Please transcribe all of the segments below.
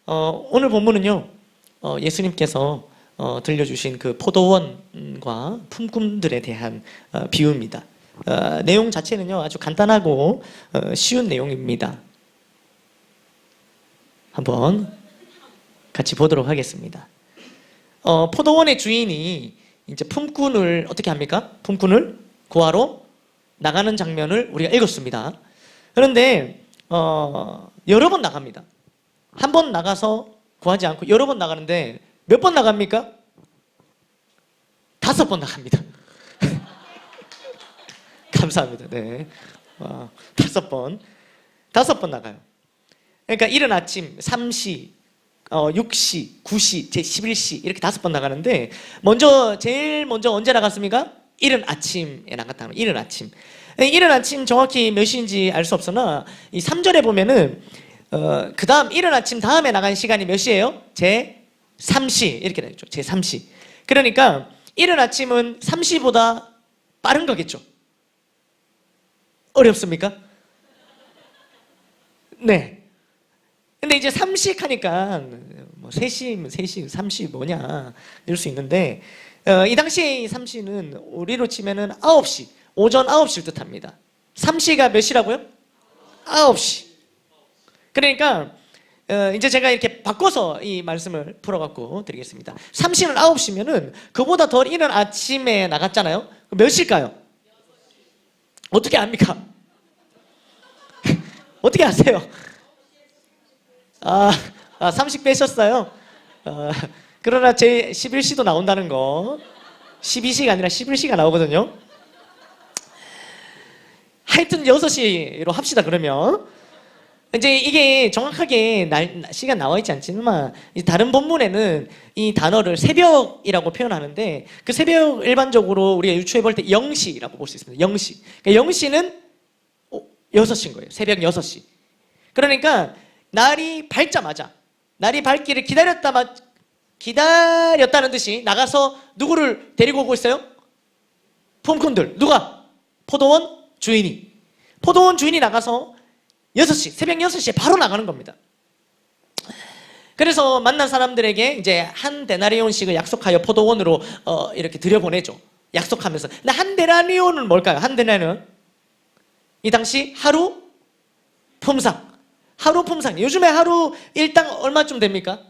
오늘 본문은요, 예수님께서 들려주신 그 포도원과 품꾼들에 대한 비유입니다. 내용 자체는요, 아주 간단하고 쉬운 내용입니다. 한번 같이 보도록 하겠습니다. 포도원의 주인이 이제 품꾼을 어떻게 합니까? 품꾼을 구하러 나가는 장면을 우리가 읽었습니다. 그런데 여러 번 나갑니다. 한 번 나가서 구하지 않고 여러 번 나가는데 몇 번 나갑니까? 5번 나갑니다. 감사합니다. 네, 5번 나가요. 그러니까 이른 아침 3시, 6시, 9시, 제11시 이렇게 5번 나가는데 제일 먼저 언제 나갔습니까? 이른 아침에 나갔다는 거예요. 이른 아침 정확히 몇 시인지 알 수 없으나 이 3절에 보면은 그 다음 이른 아침 다음에 나간 시간이 몇 시예요? 제3시 이렇게 되죠. 제3시. 그러니까 이른 아침은 3시보다 빠른 거겠죠. 어렵습니까? 네. 근데 이제 3시 하니까 뭐 3시, 3시 뭐냐 이럴 수 있는데 이 당시에 이 3시는 우리로 치면은 9시, 오전 9시를 뜻합니다. 3시가 몇 시라고요? 9시. 그러니까 이제 제가 이렇게 바꿔서 이 말씀을 풀어갖고 드리겠습니다. 3시는 9시면은 그보다 더 이른 아침에 나갔잖아요. 몇 시일까요? 어떻게 압니까? 어떻게 아세요? 30 빼셨어요? 그러나 제 11시도 나온다는 거 12시가 아니라 11시가 나오거든요. 하여튼 6시로 합시다. 그러면 이제 이게 정확하게 시간 나와 있지 않지만 다른 본문에는 이 단어를 새벽이라고 표현하는데 그 새벽 일반적으로 우리가 유추해 볼 때 0시라고 볼 수 있습니다. 0시. 그러니까 0시는 6시인 거예요. 새벽 6시. 그러니까 날이 밝자마자 날이 밝기를 기다렸다는 듯이 나가서 누구를 데리고 오고 있어요? 품꾼들. 누가? 포도원 주인이. 포도원 주인이 나가서 6시, 새벽 6시에 바로 나가는 겁니다. 그래서 만난 사람들에게 이제 한 데나리온씩을 약속하여 포도원으로 이렇게 들여보내죠. 약속하면서. 근데 한 데나리온은 뭘까요? 한 데나리온? 이 당시 하루 품상. 하루 품상. 요즘에 하루 일당 얼마쯤 됩니까?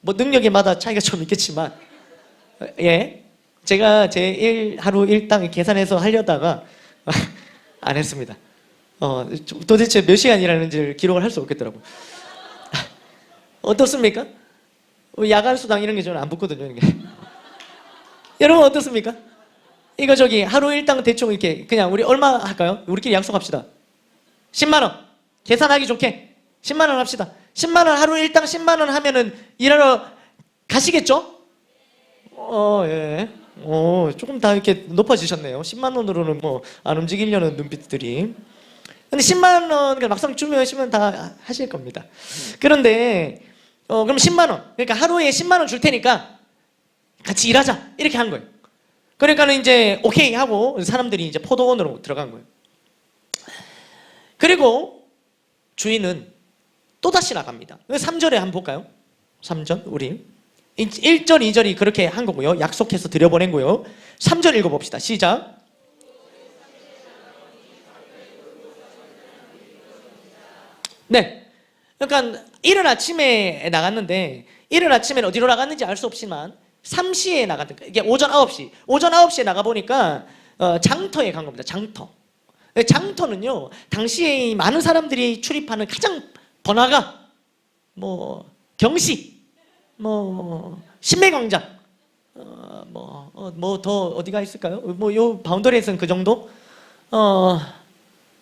뭐 능력에마다 차이가 좀 있겠지만 예, 제가 하루 일당 계산해서 하려다가 안 했습니다. 도대체 몇 시간 일하는지를 기록을 할 수 없겠더라고요. 어떻습니까? 야간 수당 이런 게 저는 안 붙거든요. 이게. 여러분 어떻습니까? 이거 하루 일당 대충 이렇게 그냥 우리 얼마 할까요? 우리끼리 약속합시다. 10만 원. 계산하기 좋게 10만 원 합시다. 10만 원 하루 일당 10만 원 하면은 일하러 가시겠죠? 예. 조금 다 이렇게 높아지셨네요. 10만 원으로는 뭐 안 움직이려는 눈빛들이. 근데 10만 원 막상 주면 다 하실 겁니다. 그런데 그럼 10만 원. 그러니까 하루에 10만 원 줄 테니까 같이 일하자. 이렇게 한 거예요. 그러니까는 이제 오케이 하고 사람들이 이제 포도원으로 들어간 거예요. 그리고 주인은 또다시 나갑니다. 3절에 한번 볼까요? 3절 우리 1절, 2절이 그렇게 한 거고요. 약속해서 들여보낸 거고요. 3절 읽어봅시다. 시작. 네. 그러니까 이른 아침에 나갔는데 이른 아침에는 어디로 나갔는지 알 수 없지만 3시에 나갔던 이게 오전 9시. 오전 9시에 나가보니까 장터에 간 겁니다. 장터는요, 당시에 많은 사람들이 출입하는 가장 번화가, 뭐 경시, 뭐 신매광장, 뭐 더 어디가 있을까요? 뭐 요 바운더리에서는 그 정도.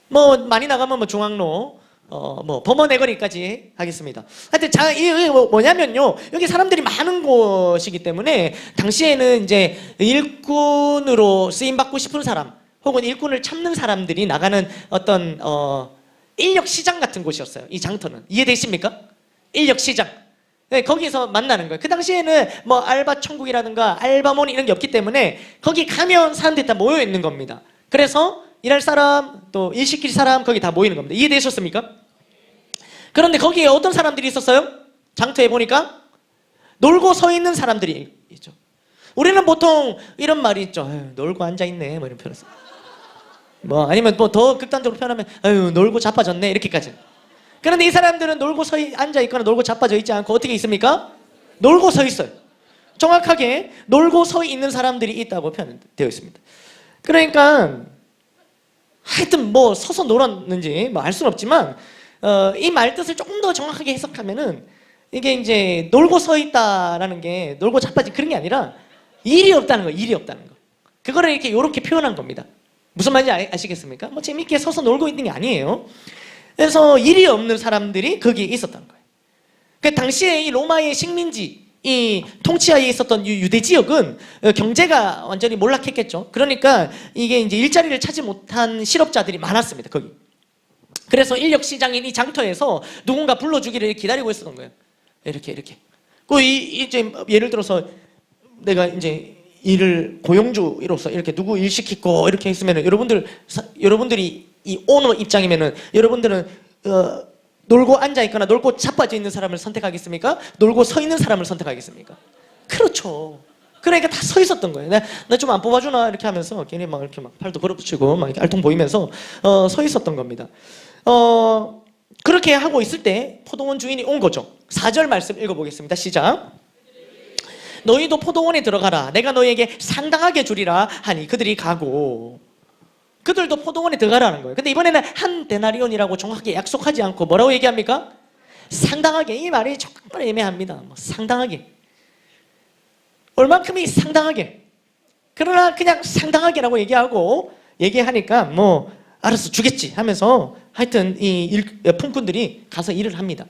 뭐 많이 나가면 뭐 중앙로, 뭐 범어내거리까지 하겠습니다. 하여튼 이게 뭐냐면요, 여기 사람들이 많은 곳이기 때문에 당시에는 이제 일꾼으로 쓰임 받고 싶은 사람. 혹은 일꾼을 참는 사람들이 나가는 어떤 인력 시장 같은 곳이었어요. 이 장터는. 이해되십니까? 인력 시장. 네, 거기서 만나는 거예요. 그 당시에는 뭐 알바 천국이라든가 알바몬 이런 게 없기 때문에 거기 가면 사람들이 다 모여 있는 겁니다. 그래서 일할 사람 또 일 시킬 사람 거기 다 모이는 겁니다. 이해되셨습니까? 그런데 거기에 어떤 사람들이 있었어요? 장터에 보니까 놀고 서 있는 사람들이 있죠. 우리는 보통 이런 말이 있죠. 놀고 앉아있네 뭐 이런 표현에서 뭐 아니면 뭐 더 극단적으로 표현하면 아유 놀고 자빠졌네 이렇게까지. 그런데 이 사람들은 놀고 앉아있거나 놀고 자빠져 있지 않고 어떻게 있습니까? 놀고 서 있어요. 정확하게 놀고 서 있는 사람들이 있다고 표현되어 있습니다. 그러니까 하여튼 뭐 서서 놀았는지 뭐 알 수는 없지만 이 말 뜻을 조금 더 정확하게 해석하면은 이게 이제 놀고 서 있다라는 게 놀고 자빠진 그런 게 아니라 일이 없다는 거, 일이 없다는 거. 그거를 이렇게 표현한 겁니다. 무슨 말인지 아시겠습니까? 뭐 재밌게 서서 놀고 있는 게 아니에요. 그래서 일이 없는 사람들이 거기에 있었다는 거예요. 그 당시에 이 로마의 식민지, 이 통치하에 있었던 유대 지역은 경제가 완전히 몰락했겠죠. 그러니까 이게 이제 일자리를 찾지 못한 실업자들이 많았습니다. 거기. 그래서 인력 시장인 이 장터에서 누군가 불러주기를 기다리고 있었던 거예요. 이렇게. 그 이제 예를 들어서 내가 이제 일을 고용주로서 이렇게 누구 일 시키고 이렇게 했으면은 여러분들이 이 오너 입장이면은 여러분들은 놀고 앉아 있거나 놀고 자빠져 있는 사람을 선택하겠습니까? 놀고 서 있는 사람을 선택하겠습니까? 그렇죠. 그러니까 다 서 있었던 거예요. 나 좀 안 뽑아주나 이렇게 하면서 괜히 막 이렇게 막 팔도 걸어붙이고 막 이렇게 알통 보이면서 서 있었던 겁니다. 그렇게 하고 있을 때 포도원 주인이 온 거죠. 4절 말씀 읽어보겠습니다. 시작. 너희도 포도원에 들어가라. 내가 너희에게 상당하게 주리라 하니 그들이 가고. 그들도 포도원에 들어가라는 거예요. 근데 이번에는 한 데나리온이라고 정확하게 약속하지 않고 뭐라고 얘기합니까? 상당하게. 이 말이 조금 애매합니다. 뭐 상당하게. 얼만큼이 상당하게. 그러나 그냥 상당하게라고 얘기하니까 뭐 알았어 주겠지 하면서 하여튼 이 품꾼들이 가서 일을 합니다.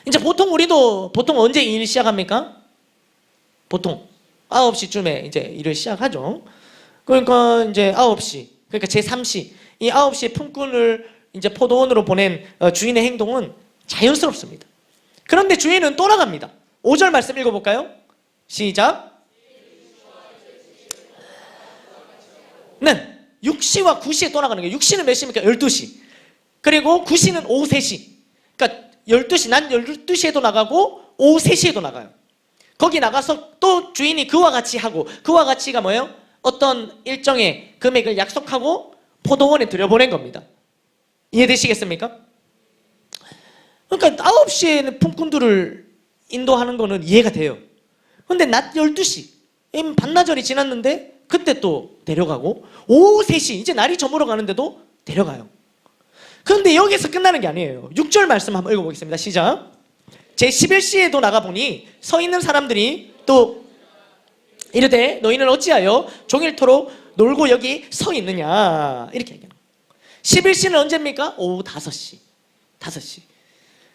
이제 보통 언제 일 시작합니까? 보통 9시쯤에 이제 일을 시작하죠. 그러니까 이제 9시, 그러니까 제3시, 이 9시에 품꾼을 이제 포도원으로 보낸 주인의 행동은 자연스럽습니다. 그런데 주인은 또 나갑니다. 5절 말씀 읽어볼까요? 시작. 네, 6시와 9시에 또 나가는 거예요. 6시는 몇 시입니까? 12시. 그리고 9시는 오후 3시. 그러니까 12시, 난 12시에도 나가고 오후 3시에도 나가요. 거기 나가서 또 주인이 그와 같이 하고, 그와 같이가 뭐예요? 어떤 일정의 금액을 약속하고 포도원에 들여보낸 겁니다. 이해되시겠습니까? 그러니까 9시에는 품꾼들을 인도하는 거는 이해가 돼요. 근데 낮 12시, 반나절이 지났는데 그때 또 데려가고 오후 3시, 이제 날이 저물어 가는데도 데려가요. 그런데 여기서 끝나는 게 아니에요. 6절 말씀 한번 읽어보겠습니다. 시작. 제11시에도 나가보니 서 있는 사람들이 또 이르되 너희는 어찌하여 종일토록 놀고 여기 서 있느냐 이렇게 얘기하는 거예요. 11시는 언제입니까? 오후 5시.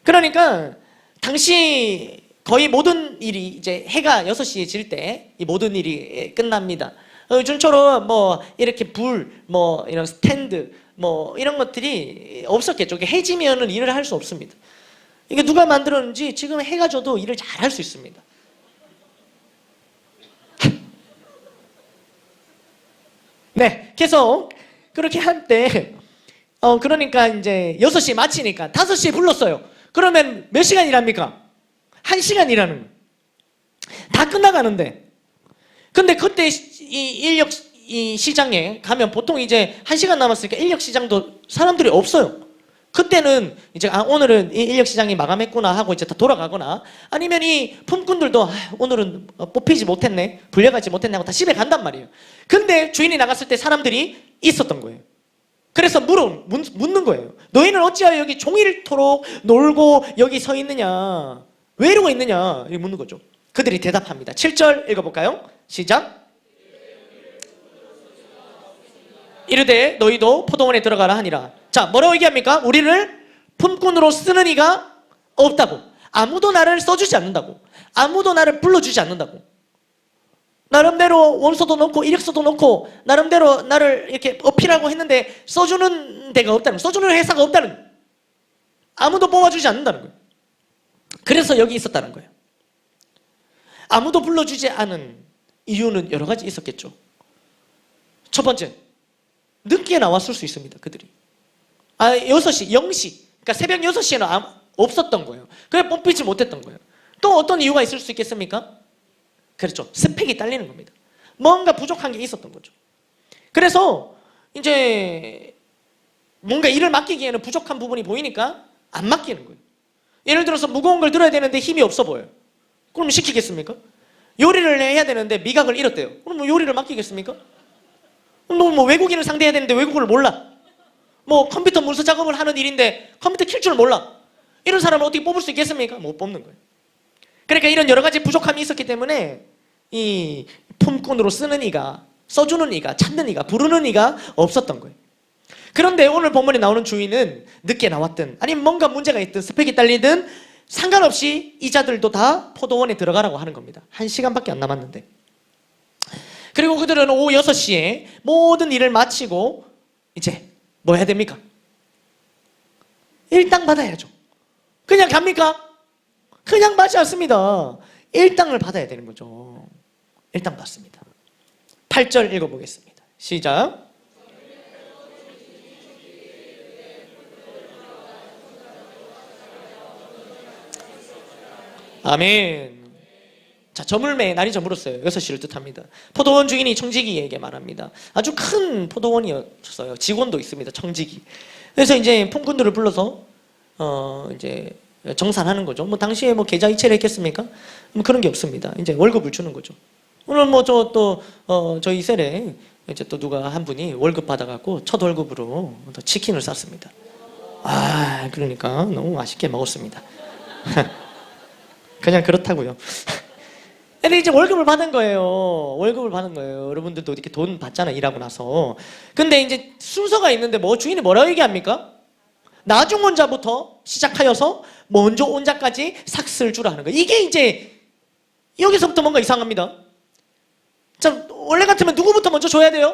그러니까 당시 거의 모든 일이 이제 해가 6시에 질 때 이 모든 일이 끝납니다. 요즘처럼 뭐 이렇게 뭐 이런 스탠드 뭐 이런 것들이 없었겠죠. 해지면은 일을 할 수 없습니다. 이게 누가 만들었는지 지금 해가 져도 일을 잘 할 수 있습니다. 네, 계속 그렇게 할 때 그러니까 이제 6시에 마치니까 5시에 불렀어요. 그러면 몇 시간 일합니까? 1시간 일하는 거예요. 다 끝나가는데. 근데 그때 이 시장에 가면 보통 이제 1시간 남았으니까 인력 시장도 사람들이 없어요. 그때는 이제 오늘은 이 인력 시장이 마감했구나 하고 이제 다 돌아가거나 아니면 이 품꾼들도 오늘은 뽑히지 못했네, 불려가지 못했네 하고 다 집에 간단 말이에요. 근데 주인이 나갔을 때 사람들이 있었던 거예요. 그래서 묻는 거예요. 너희는 어찌하여 여기 종일토록 놀고 여기 서 있느냐? 왜 이러고 있느냐? 이렇게 묻는 거죠. 그들이 대답합니다. 7절 읽어볼까요? 시작. 이르되 너희도 포도원에 들어가라 하니라. 자, 뭐라고 얘기합니까? 우리를 품꾼으로 쓰는 이가 없다고. 아무도 나를 써주지 않는다고. 아무도 나를 불러주지 않는다고. 나름대로 원서도 넣고 이력서도 넣고 나름대로 나를 이렇게 어필하고 했는데 써주는 데가 없다는 거예요. 써주는 회사가 없다는 거예요. 아무도 뽑아주지 않는다는 거예요. 그래서 여기 있었다는 거예요. 아무도 불러주지 않은 이유는 여러 가지 있었겠죠. 첫 번째, 늦게 나왔을 수 있습니다. 그들이 6시, 0시 그러니까 새벽 6시에는 없었던 거예요. 그래 뽑히지 못했던 거예요. 또 어떤 이유가 있을 수 있겠습니까? 그렇죠. 스펙이 딸리는 겁니다. 뭔가 부족한 게 있었던 거죠. 그래서 이제 뭔가 일을 맡기기에는 부족한 부분이 보이니까 안 맡기는 거예요. 예를 들어서 무거운 걸 들어야 되는데 힘이 없어 보여요. 그럼 시키겠습니까? 요리를 해야 되는데 미각을 잃었대요. 그럼 뭐 요리를 맡기겠습니까? 그럼 뭐 외국인을 상대해야 되는데 외국어를 몰라. 뭐 컴퓨터 문서 작업을 하는 일인데 컴퓨터 킬 줄 몰라. 이런 사람을 어떻게 뽑을 수 있겠습니까? 못 뽑는 거예요. 그러니까 이런 여러 가지 부족함이 있었기 때문에 이 품꾼으로 쓰는 이가, 써주는 이가, 찾는 이가, 부르는 이가 없었던 거예요. 그런데 오늘 본문에 나오는 주인은 늦게 나왔든 아니면 뭔가 문제가 있든 스펙이 딸리든 상관없이 이 자들도 다 포도원에 들어가라고 하는 겁니다. 1시간밖에 안 남았는데. 그리고 그들은 오후 6시에 모든 일을 마치고 이제 뭐 해야 됩니까? 일당 받아야죠. 그냥 갑니까? 그냥 받지 않습니다. 일당을 받아야 되는 거죠. 일당 받습니다. 8절 읽어보겠습니다. 시작. 아멘. 자, 저물매 날이 저물었어요. 6시를 뜻합니다. 포도원 주인이 청지기에게 말합니다. 아주 큰 포도원이었어요. 직원도 있습니다. 청지기. 그래서 이제 품꾼들을 불러서 이제 정산하는 거죠. 뭐 당시에 뭐 계좌 이체를 했겠습니까? 뭐 그런 게 없습니다. 이제 월급을 주는 거죠. 오늘 뭐 저희 셀에 이제 또 누가 한 분이 월급 받아갖고 첫 월급으로 또 치킨을 쌌습니다. 아, 그러니까 너무 맛있게 먹었습니다. 그냥 그렇다고요. 근데 이제 월급을 받은 거예요. 월급을 받은 거예요. 여러분들도 이렇게 돈 받잖아요. 일하고 나서. 근데 이제 순서가 있는데 뭐 주인이 뭐라고 얘기합니까? 나중 온 자부터 시작하여서 먼저 온 자까지 삭슬 주라 하는 거예요. 이게 이제 여기서부터 뭔가 이상합니다. 자, 원래 같으면 누구부터 먼저 줘야 돼요?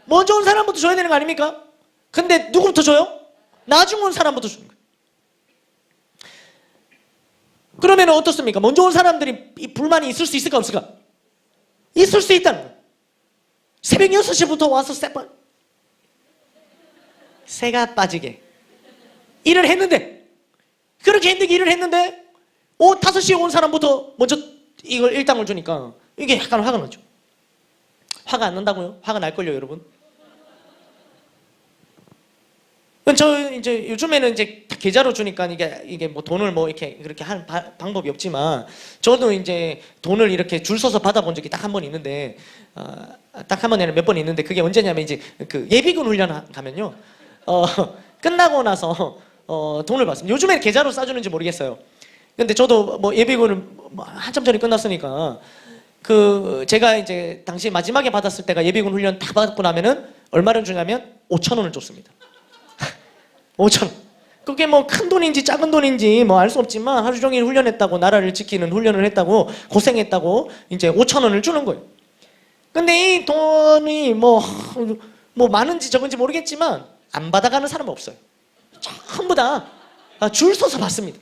먼저 온 사람부터 줘야 되는 거 아닙니까? 근데 누구부터 줘요? 나중 온 사람부터 주는 거예요. 그러면 어떻습니까? 먼저 온 사람들이 이 불만이 있을 수 있을까 없을까? 있을 수 있다는 거예요. 새벽 6시부터 와서 새가 빠지게 일을 했는데, 그렇게 힘들게 일을 했는데 5시에 온 사람부터 먼저 이걸 일당을 주니까 이게 약간 화가 나죠. 화가 안 난다고요? 화가 날걸요, 여러분? 저 이제 요즘에는 이제 계좌로 주니까 이게 뭐 돈을 뭐 이렇게 그렇게 할 방법이 없지만, 저도 이제 돈을 이렇게 줄 서서 받아본 적이 딱 한 번 있는데, 딱 한 번이 아니라 몇 번 있는데, 그게 언제냐면 이제 그 예비군 훈련 가면요, 끝나고 나서 돈을 받습니다. 요즘에는 계좌로 싸주는지 모르겠어요. 근데 저도 뭐 예비군을 뭐 한참 전에 끝났으니까, 제가 이제 당시 마지막에 받았을 때가 예비군 훈련 다 받고 나면은 얼마를 주냐면 5,000원을 줬습니다. 5,000원. 그게 뭐 큰 돈인지 작은 돈인지 뭐 알 수 없지만 하루 종일 훈련했다고, 나라를 지키는 훈련을 했다고, 고생했다고 이제 5,000원을 주는 거예요. 근데 이 돈이 뭐 많은지 적은지 모르겠지만 안 받아가는 사람은 없어요. 전부 다 줄 서서 받습니다.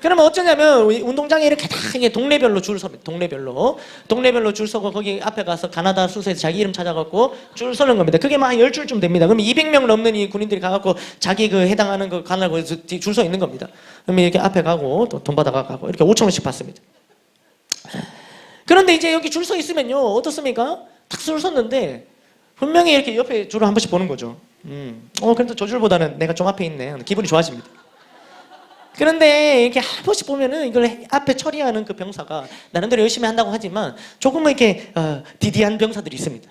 그러면 어쩌냐면 운동장에 이렇게 다 동네별로 줄 섭니다. 동네별로 줄 서고 거기 앞에 가서 가나다 순서에서 자기 이름 찾아갖고 줄 서는 겁니다. 그게 막 한 10줄쯤 됩니다. 그러면 200명 넘는 이 군인들이 가갖고 자기 그 해당하는 거 가나고 줄 서 있는 겁니다. 그러면 이렇게 앞에 가고 또 돈 받아가고 이렇게 5,000원씩 받습니다. 그런데 이제 여기 줄 서 있으면요, 어떻습니까? 딱 줄 섰는데 분명히 이렇게 옆에 줄을 한 번씩 보는 거죠. 그래도 저 줄보다는 내가 좀 앞에 있네. 기분이 좋아집니다. 그런데 이렇게 한 번씩 보면은 이걸 앞에 처리하는 그 병사가 나름대로 열심히 한다고 하지만 조금은 이렇게 디디한 병사들이 있습니다.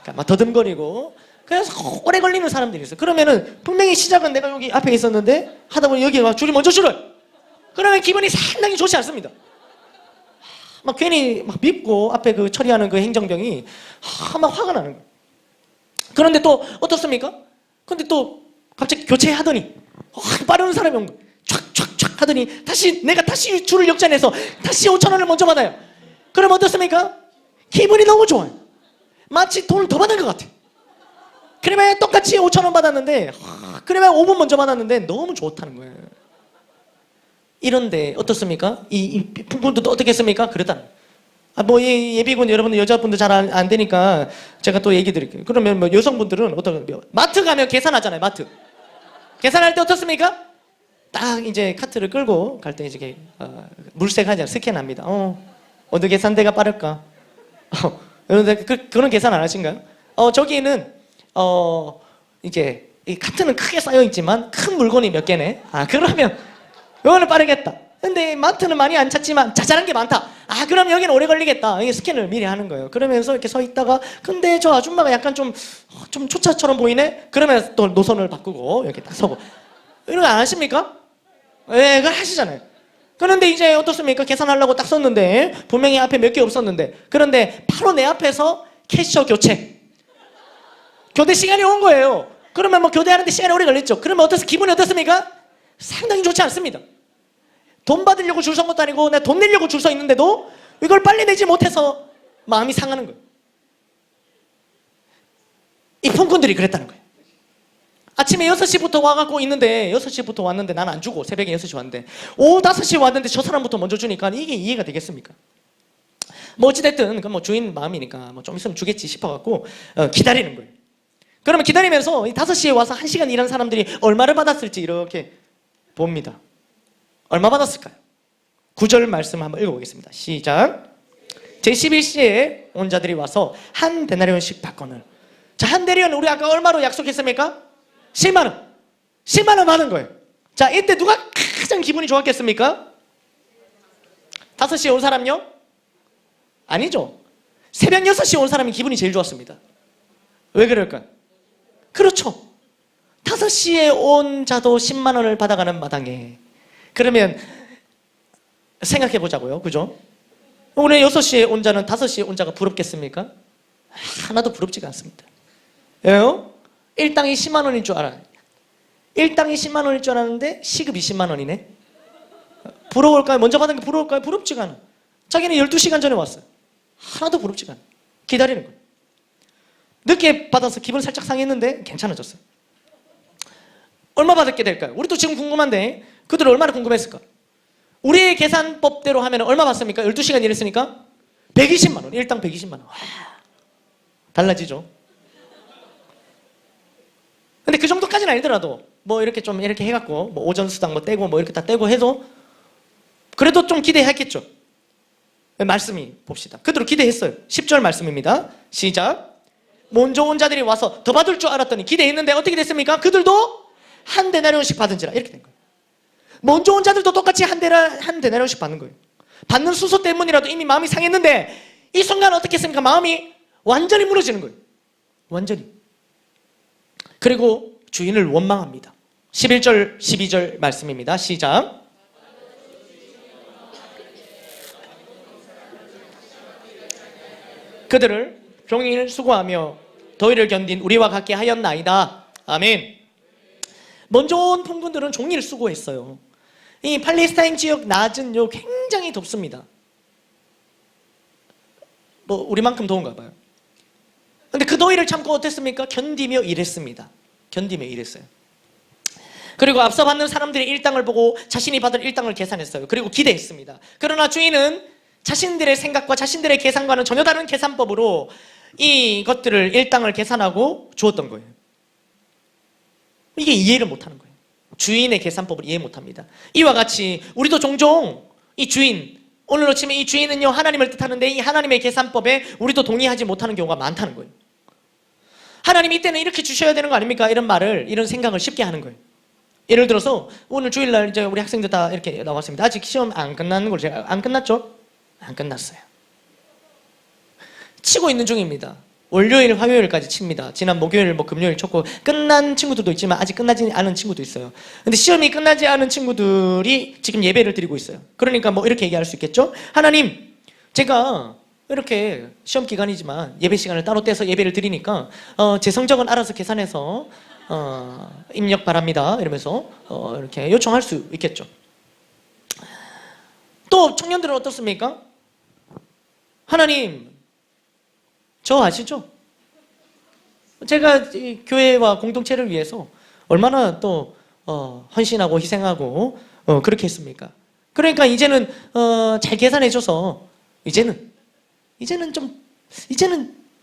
그러니까 막 더듬거리고, 그래서 오래 걸리는 사람들이 있어요. 그러면은 분명히 시작은 내가 여기 앞에 있었는데 하다 보니 여기 막 줄이 먼저 줄어요. 그러면 기분이 상당히 좋지 않습니다. 막 괜히 막 밉고 앞에 그 처리하는 그 행정병이 막 화가 나는 거예요. 그런데 또 어떻습니까? 근데 또 갑자기 교체하더니 빠르는 사람이 온 거예요. 촥촥촥 하더니 내가 다시 줄을 역전해서 다시 5,000원을 먼저 받아요. 그럼 어떻습니까? 기분이 너무 좋아요. 마치 돈을 더 받은 것 같아요. 그러면 똑같이 5,000원 받았는데, 그러면 5분 먼저 받았는데 너무 좋다는 거예요. 이런데 어떻습니까? 이 품꾼도 어떻게 했습니까? 그랬다는 거예요. 뭐 예비군 여러분들 여자분들 잘 안 되니까 제가 또 얘기 드릴게요. 그러면 뭐 여성분들은 마트 가면 계산하잖아요. 마트. 계산할 때 어떻습니까? 딱 이제 카트를 끌고 갈 때 이제 물색하잖아요. 스캔합니다. 어느 계산대가 빠를까? 그런데 그런 계산 안 하신가요? 저기는 이제 이 카트는 크게 쌓여 있지만 큰 물건이 몇 개네. 그러면 이거는 빠르겠다. 근데 마트는 많이 안 찾지만 자잘한 게 많다. 그럼 여기는 오래 걸리겠다. 이게 스캔을 미리 하는 거예요. 그러면서 이렇게 서 있다가 근데 저 아줌마가 약간 좀 초짜처럼 보이네. 그러면 또 노선을 바꾸고 이렇게 딱 서고. 이런 거 안 하십니까? 예, 그걸 하시잖아요. 그런데 이제 어떻습니까? 계산하려고 딱 썼는데 분명히 앞에 몇 개 없었는데 그런데 바로 내 앞에서 캐셔 교체 교대 시간이 온 거예요. 그러면 뭐 교대하는데 시간이 오래 걸렸죠. 그러면 기분이 어떻습니까? 상당히 좋지 않습니다. 돈 받으려고 줄 선 것도 아니고 내가 돈 내려고 줄 서 있는데도 이걸 빨리 내지 못해서 마음이 상하는 거예요. 이 폰꾼들이 그랬다는 거예요. 아침에 6시부터 와갖고 있는데 6시부터 왔는데 난 안 주고 새벽에 6시 왔는데 오후 5시에 왔는데 저 사람부터 먼저 주니까 이게 이해가 되겠습니까? 뭐 어찌됐든 그 뭐 주인 마음이니까 뭐 좀 있으면 주겠지 싶어갖고 기다리는 거예요. 그러면 기다리면서 5시에 와서 1시간 일한 사람들이 얼마를 받았을지 이렇게 봅니다. 얼마 받았을까요? 9절 말씀 한번 읽어보겠습니다. 시작. 제11시에 온 자들이 와서 한 데나리온씩 받거늘. 자, 한 데나리온 우리 아까 얼마로 약속했습니까? 10만 원. 10만 원 받은 거예요. 자, 이때 누가 가장 기분이 좋았겠습니까? 5시에 온 사람요? 아니죠. 새벽 6시에 온 사람이 기분이 제일 좋았습니다. 왜 그럴까요? 그렇죠. 5시에 온 자도 10만 원을 받아가는 마당에 그러면 생각해 보자고요. 그죠? 오늘 6시에 온 자는 5시에 온 자가 부럽겠습니까? 하나도 부럽지가 않습니다. 왜요? 일당이 10만 원인 줄 알아요. 일당이 10만 원일 줄 알았는데 시급이 10만 원이네. 부러울까요? 먼저 받은 게 부러울까요? 부럽지가 않아. 자기는 12시간 전에 왔어요. 하나도 부럽지가 않아. 기다리는 거예요. 늦게 받아서 기분 살짝 상했는데 괜찮아졌어요. 얼마 받게 될까요? 우리도 지금 궁금한데 그들 얼마나 궁금했을까? 우리의 계산법대로 하면 얼마 받습니까? 12시간 일했으니까 120만 원. 일당 120만 원. 와, 달라지죠. 근데 그 정도까지는 아니더라도 뭐 이렇게 좀 이렇게 해갖고 뭐 오전 수당 뭐 떼고 뭐 이렇게 다 떼고 해도 그래도 좀 기대했겠죠. 말씀이 봅시다. 그대로 기대했어요. 10절 말씀입니다. 시작. 먼저 온 자들이 와서 더 받을 줄 알았더니 기대했는데 어떻게 됐습니까? 그들도 한 데나리온씩 받은지라 이렇게 된 거예요. 먼저 온 자들도 똑같이 한 데나리온씩 받는 거예요. 받는 수소 때문이라도 이미 마음이 상했는데 이 순간 어떻게 했습니까? 마음이 완전히 무너지는 거예요. 완전히. 그리고 주인을 원망합니다. 11절 12절 말씀입니다. 시작. 그들을 종일 수고하며 더위를 견딘 우리와 같게 하였나이다. 아멘. 먼저 온 폰군들은 종일 수고했어요. 이 팔레스타인 지역 낮은 굉장히 덥습니다. 뭐 우리만큼 더운가 봐요. 근데 그 더위를 참고 어땠습니까? 견디며 일했습니다. 견디며 일했어요. 그리고 앞서 받는 사람들의 일당을 보고 자신이 받을 일당을 계산했어요. 그리고 기대했습니다. 그러나 주인은 자신들의 생각과 자신들의 계산과는 전혀 다른 계산법으로 이것들을 일당을 계산하고 주었던 거예요. 이게 이해를 못하는 거예요. 주인의 계산법을 이해 못합니다. 이와 같이 우리도 종종 이 주인, 오늘로 치면 이 주인은요 하나님을 뜻하는데 이 하나님의 계산법에 우리도 동의하지 못하는 경우가 많다는 거예요. 하나님이 이때는 이렇게 주셔야 되는 거 아닙니까? 이런 말을, 이런 생각을 쉽게 하는 거예요. 예를 들어서 오늘 주일날 이제 우리 학생들 다 이렇게 나왔습니다. 아직 시험 안 끝나는 걸 제가 안 끝났죠? 안 끝났어요. 치고 있는 중입니다. 월요일, 화요일까지 칩니다. 지난 목요일, 금요일 쳤고 끝난 친구들도 있지만 아직 끝나지 않은 친구도 있어요. 근데 시험이 끝나지 않은 친구들이 지금 예배를 드리고 있어요. 그러니까 뭐 이렇게 얘기할 수 있겠죠? 하나님, 제가 이렇게 시험 기간이지만 예배 시간을 따로 떼서 예배를 드리니까 제 성적은 알아서 계산해서 입력 바랍니다. 이러면서 이렇게 요청할 수 있겠죠. 또 청년들은 어떻습니까? 하나님, 저 아시죠? 제가 이 교회와 공동체를 위해서 얼마나 또 헌신하고 희생하고 그렇게 했습니까? 그러니까 이제는 잘 계산해줘서 이제는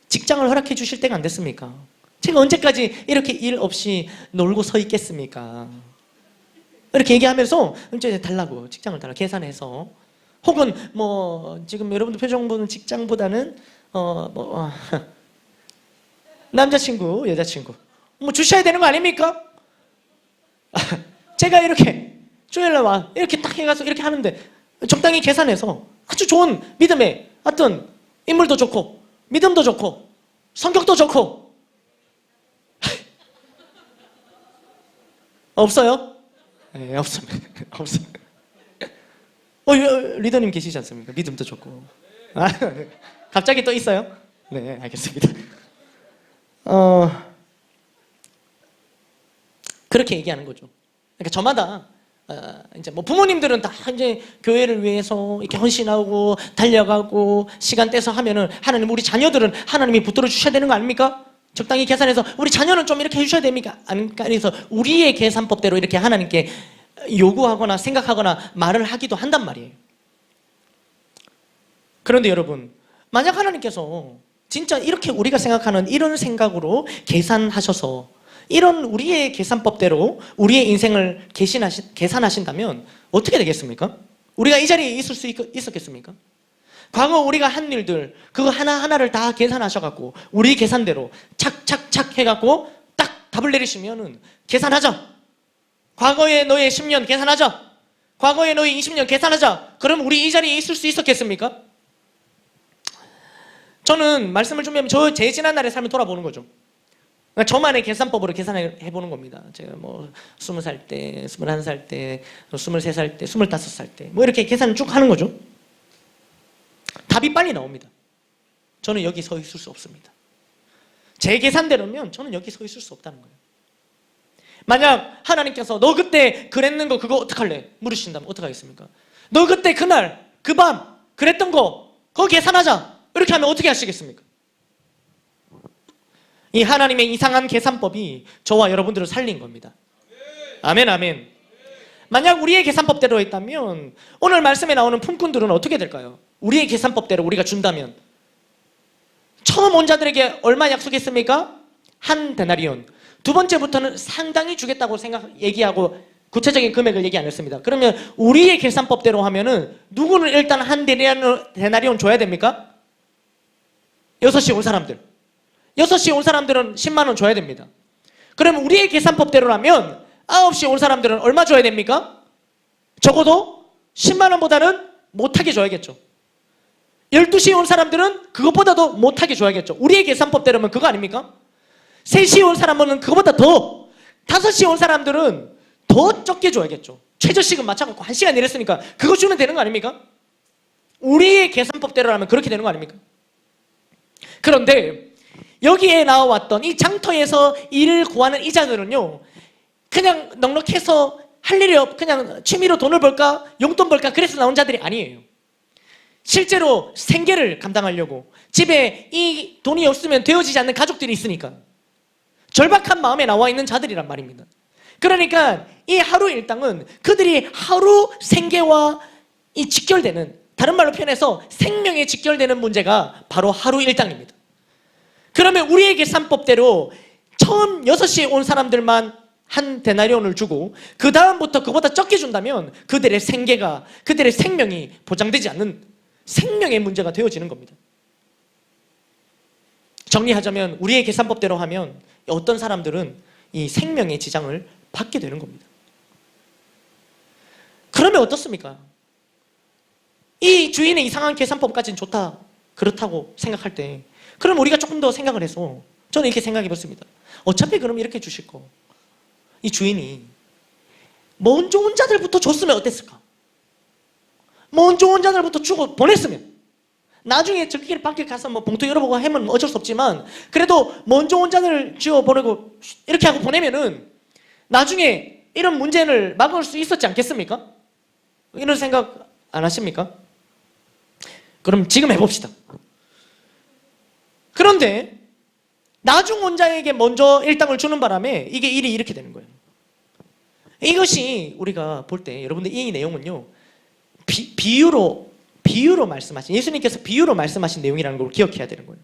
직장을 허락해 주실 때가 안 됐습니까? 제가 언제까지 이렇게 일 없이 놀고 서 있겠습니까? 이렇게 얘기하면서 이제 달라고, 직장을 달라고 계산해서, 혹은 뭐 지금 여러분들 표정 보는 직장보다는 남자친구, 여자친구 뭐 주셔야 되는 거 아닙니까? 제가 이렇게 주일날 와 이렇게 딱 해가서 이렇게 하는데 적당히 계산해서 아주 좋은 믿음의 어떤 인물도 좋고 믿음도 좋고 성격도 좋고 없어요? 네, 없습니다. 없습니다. 리더님 계시지 않습니까? 믿음도 좋고. 아, 갑자기 또 있어요? 네, 알겠습니다. 그렇게 얘기하는 거죠. 그러니까 저마다 이제 뭐 부모님들은 다 이제 교회를 위해서 이렇게 헌신하고 달려가고 시간 떼서 하면은 하나님 우리 자녀들은 하나님이 붙들어 주셔야 되는 거 아닙니까? 적당히 계산해서 우리 자녀는 좀 이렇게 해주셔야 됩니까? 그래서 우리의 계산법대로 이렇게 하나님께 요구하거나 생각하거나 말을 하기도 한단 말이에요. 그런데 여러분, 만약 하나님께서 진짜 이렇게 우리가 생각하는 이런 생각으로 계산하셔서 이런 우리의 계산법대로 우리의 인생을 계산하신다면 어떻게 되겠습니까? 우리가 이 자리에 있을 수 있었겠습니까? 과거 우리가 한 일들 그거 하나하나를 다 계산하셔갖고 우리 계산대로 착착착 해갖고 딱 답을 내리시면은 계산하자. 과거의 너의 10년 계산하자. 과거의 너의 20년 계산하자. 그럼 우리 이 자리에 있을 수 있었겠습니까? 저는 말씀을 준비하면 제 지난날의 삶을 돌아보는 거죠. 그러니까 저만의 계산법으로 계산해 보는 겁니다. 제가 뭐 20살 때, 21살 때, 23살 때, 25살 때 뭐 이렇게 계산을 쭉 하는 거죠. 답이 빨리 나옵니다. 저는 여기 서 있을 수 없습니다. 제 계산대로면 저는 여기 서 있을 수 없다는 거예요. 만약 하나님께서 너 그때 그랬는 거 그거 어떡할래? 물으신다면 어떡하겠습니까? 너 그때 그날 그 밤 그랬던 거 그거 계산하자. 이렇게 하면 어떻게 하시겠습니까? 이 하나님의 이상한 계산법이 저와 여러분들을 살린 겁니다. 아멘 아멘. 만약 우리의 계산법대로 했다면 오늘 말씀에 나오는 품꾼들은 어떻게 될까요? 우리의 계산법대로 우리가 준다면 처음 온 자들에게 얼마 약속했습니까? 한 데나리온. 두 번째부터는 상당히 주겠다고 얘기하고 구체적인 금액을 얘기 안 했습니다. 그러면 우리의 계산법대로 하면은 누구는 일단 한 데나리온 줘야 됩니까? 6시 온 사람들. 6시 온 사람들은 10만 원 줘야 됩니다. 그럼 우리의 계산법대로라면 9시 온 사람들은 얼마 줘야 됩니까? 적어도 10만 원보다는 못하게 줘야겠죠. 12시에 온 사람들은 그것보다도 못하게 줘야겠죠. 우리의 계산법대로면 그거 아닙니까? 3시에 온 사람은 그것보다 더, 5시에 온 사람들은 더 적게 줘야겠죠. 최저시급 맞춰갖고 1시간 일했으니까 그거 주면 되는 거 아닙니까? 우리의 계산법대로라면 그렇게 되는 거 아닙니까? 그런데 여기에 나와왔던 이 장터에서 일을 구하는 이자들은요, 그냥 넉넉해서 할 일이 그냥 취미로 돈을 벌까 용돈 벌까 그래서 나온 자들이 아니에요. 실제로 생계를 감당하려고 집에 이 돈이 없으면 되어지지 않는 가족들이 있으니까 절박한 마음에 나와 있는 자들이란 말입니다. 그러니까 이 하루 일당은 그들이 하루 생계와 이 직결되는, 다른 말로 표현해서 생명에 직결되는 문제가 바로 하루 일당입니다. 그러면 우리의 계산법대로 처음 6시에 온 사람들만 한 데나리온을 주고 그 다음부터 그보다 적게 준다면 그들의 생계가, 그들의 생명이 보장되지 않는 생명의 문제가 되어지는 겁니다. 정리하자면 우리의 계산법대로 하면 어떤 사람들은 이 생명의 지장을 받게 되는 겁니다. 그러면 어떻습니까? 이 주인의 이상한 계산법까지는 좋다, 그렇다고 생각할 때 그럼 우리가 조금 더 생각을 해서 저는 이렇게 생각해 봤습니다. 어차피 그럼 이렇게 주실 거 이 주인이 먼저 온 자들부터 줬으면 어땠을까? 먼저 온 자들부터 주고 보냈으면 나중에 저길 밖에 가서 뭐 봉투 열어보고 하면 어쩔 수 없지만 그래도 먼저 온 자들을 지어 보내고 이렇게 하고 보내면은 나중에 이런 문제를 막을 수 있었지 않겠습니까? 이런 생각 안 하십니까? 그럼 지금 해봅시다. 그런데 나중 온 자에게 먼저 일당을 주는 바람에 이게 일이 이렇게 되는 거예요. 이것이 우리가 볼 때 여러분들 이 내용은요, 비유로 말씀하신, 예수님께서 비유로 말씀하신 내용이라는 걸 기억해야 되는 거예요.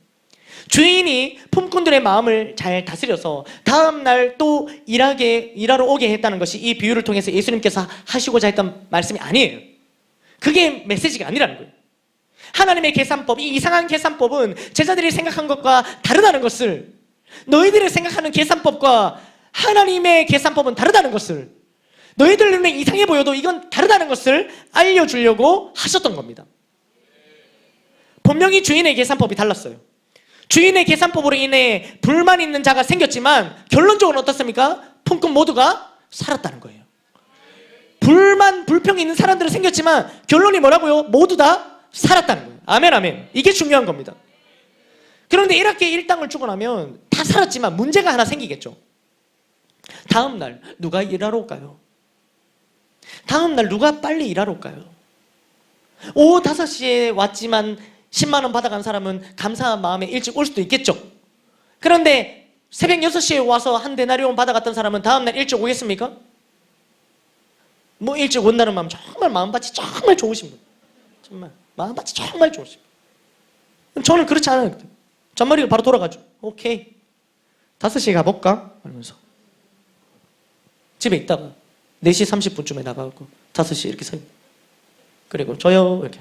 주인이 품꾼들의 마음을 잘 다스려서 다음날 또 일하러 오게 했다는 것이 이 비유를 통해서 예수님께서 하시고자 했던 말씀이 아니에요. 그게 메시지가 아니라는 거예요. 하나님의 계산법, 이 이상한 계산법은 제자들이 생각한 것과 다르다는 것을, 너희들이 생각하는 계산법과 하나님의 계산법은 다르다는 것을, 너희들 눈에 이상해 보여도 이건 다르다는 것을 알려주려고 하셨던 겁니다. 분명히 주인의 계산법이 달랐어요. 주인의 계산법으로 인해 불만 있는 자가 생겼지만 결론적으로 어떻습니까? 품꾼 모두가 살았다는 거예요. 불평이 있는 사람들은 생겼지만 결론이 뭐라고요? 모두 다 살았다는 거예요. 아멘, 아멘. 이게 중요한 겁니다. 그런데 이렇게 일당을 주고 나면 다 살았지만 문제가 하나 생기겠죠. 다음날 누가 일하러 올까요? 다음날 누가 빨리 일하러 올까요? 오후 5시에 왔지만 10만 원 받아간 사람은 감사한 마음에 일찍 올 수도 있겠죠. 그런데 새벽 6시에 와서 한 데나리온 받아갔던 사람은 다음날 일찍 오겠습니까? 뭐 일찍 온다는 마음, 정말 마음밭이 정말 좋으신 분, 정말 마음밭이 정말 좋으신 분. 저는 그렇지 않아요. 잔머리가 바로 돌아가죠. 오케이, 5시에 가볼까? 하면서 집에 있다가 4시 30분쯤에 나가고 5시 이렇게 서 있고, 그리고 저요 이렇게.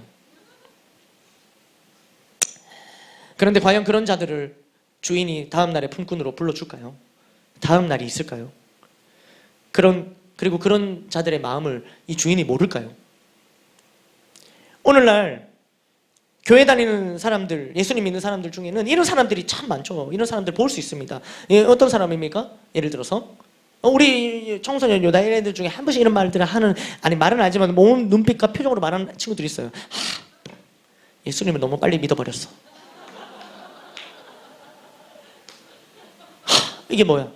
그런데 과연 그런 자들을 주인이 다음날에 품꾼으로 불러줄까요? 다음날이 있을까요? 그리고 그런 자들의 마음을 이 주인이 모를까요? 오늘날 교회 다니는 사람들, 예수님 믿는 사람들 중에는 이런 사람들이 참 많죠. 이런 사람들 볼 수 있습니다. 어떤 사람입니까? 예를 들어서 우리 청소년 요다 애들 중에 한 번씩 이런 말들을 하는, 아니 말은 하지만 몸, 눈빛과 표정으로 말하는 친구들이 있어요. 예수님을 너무 빨리 믿어버렸어. 이게 뭐야?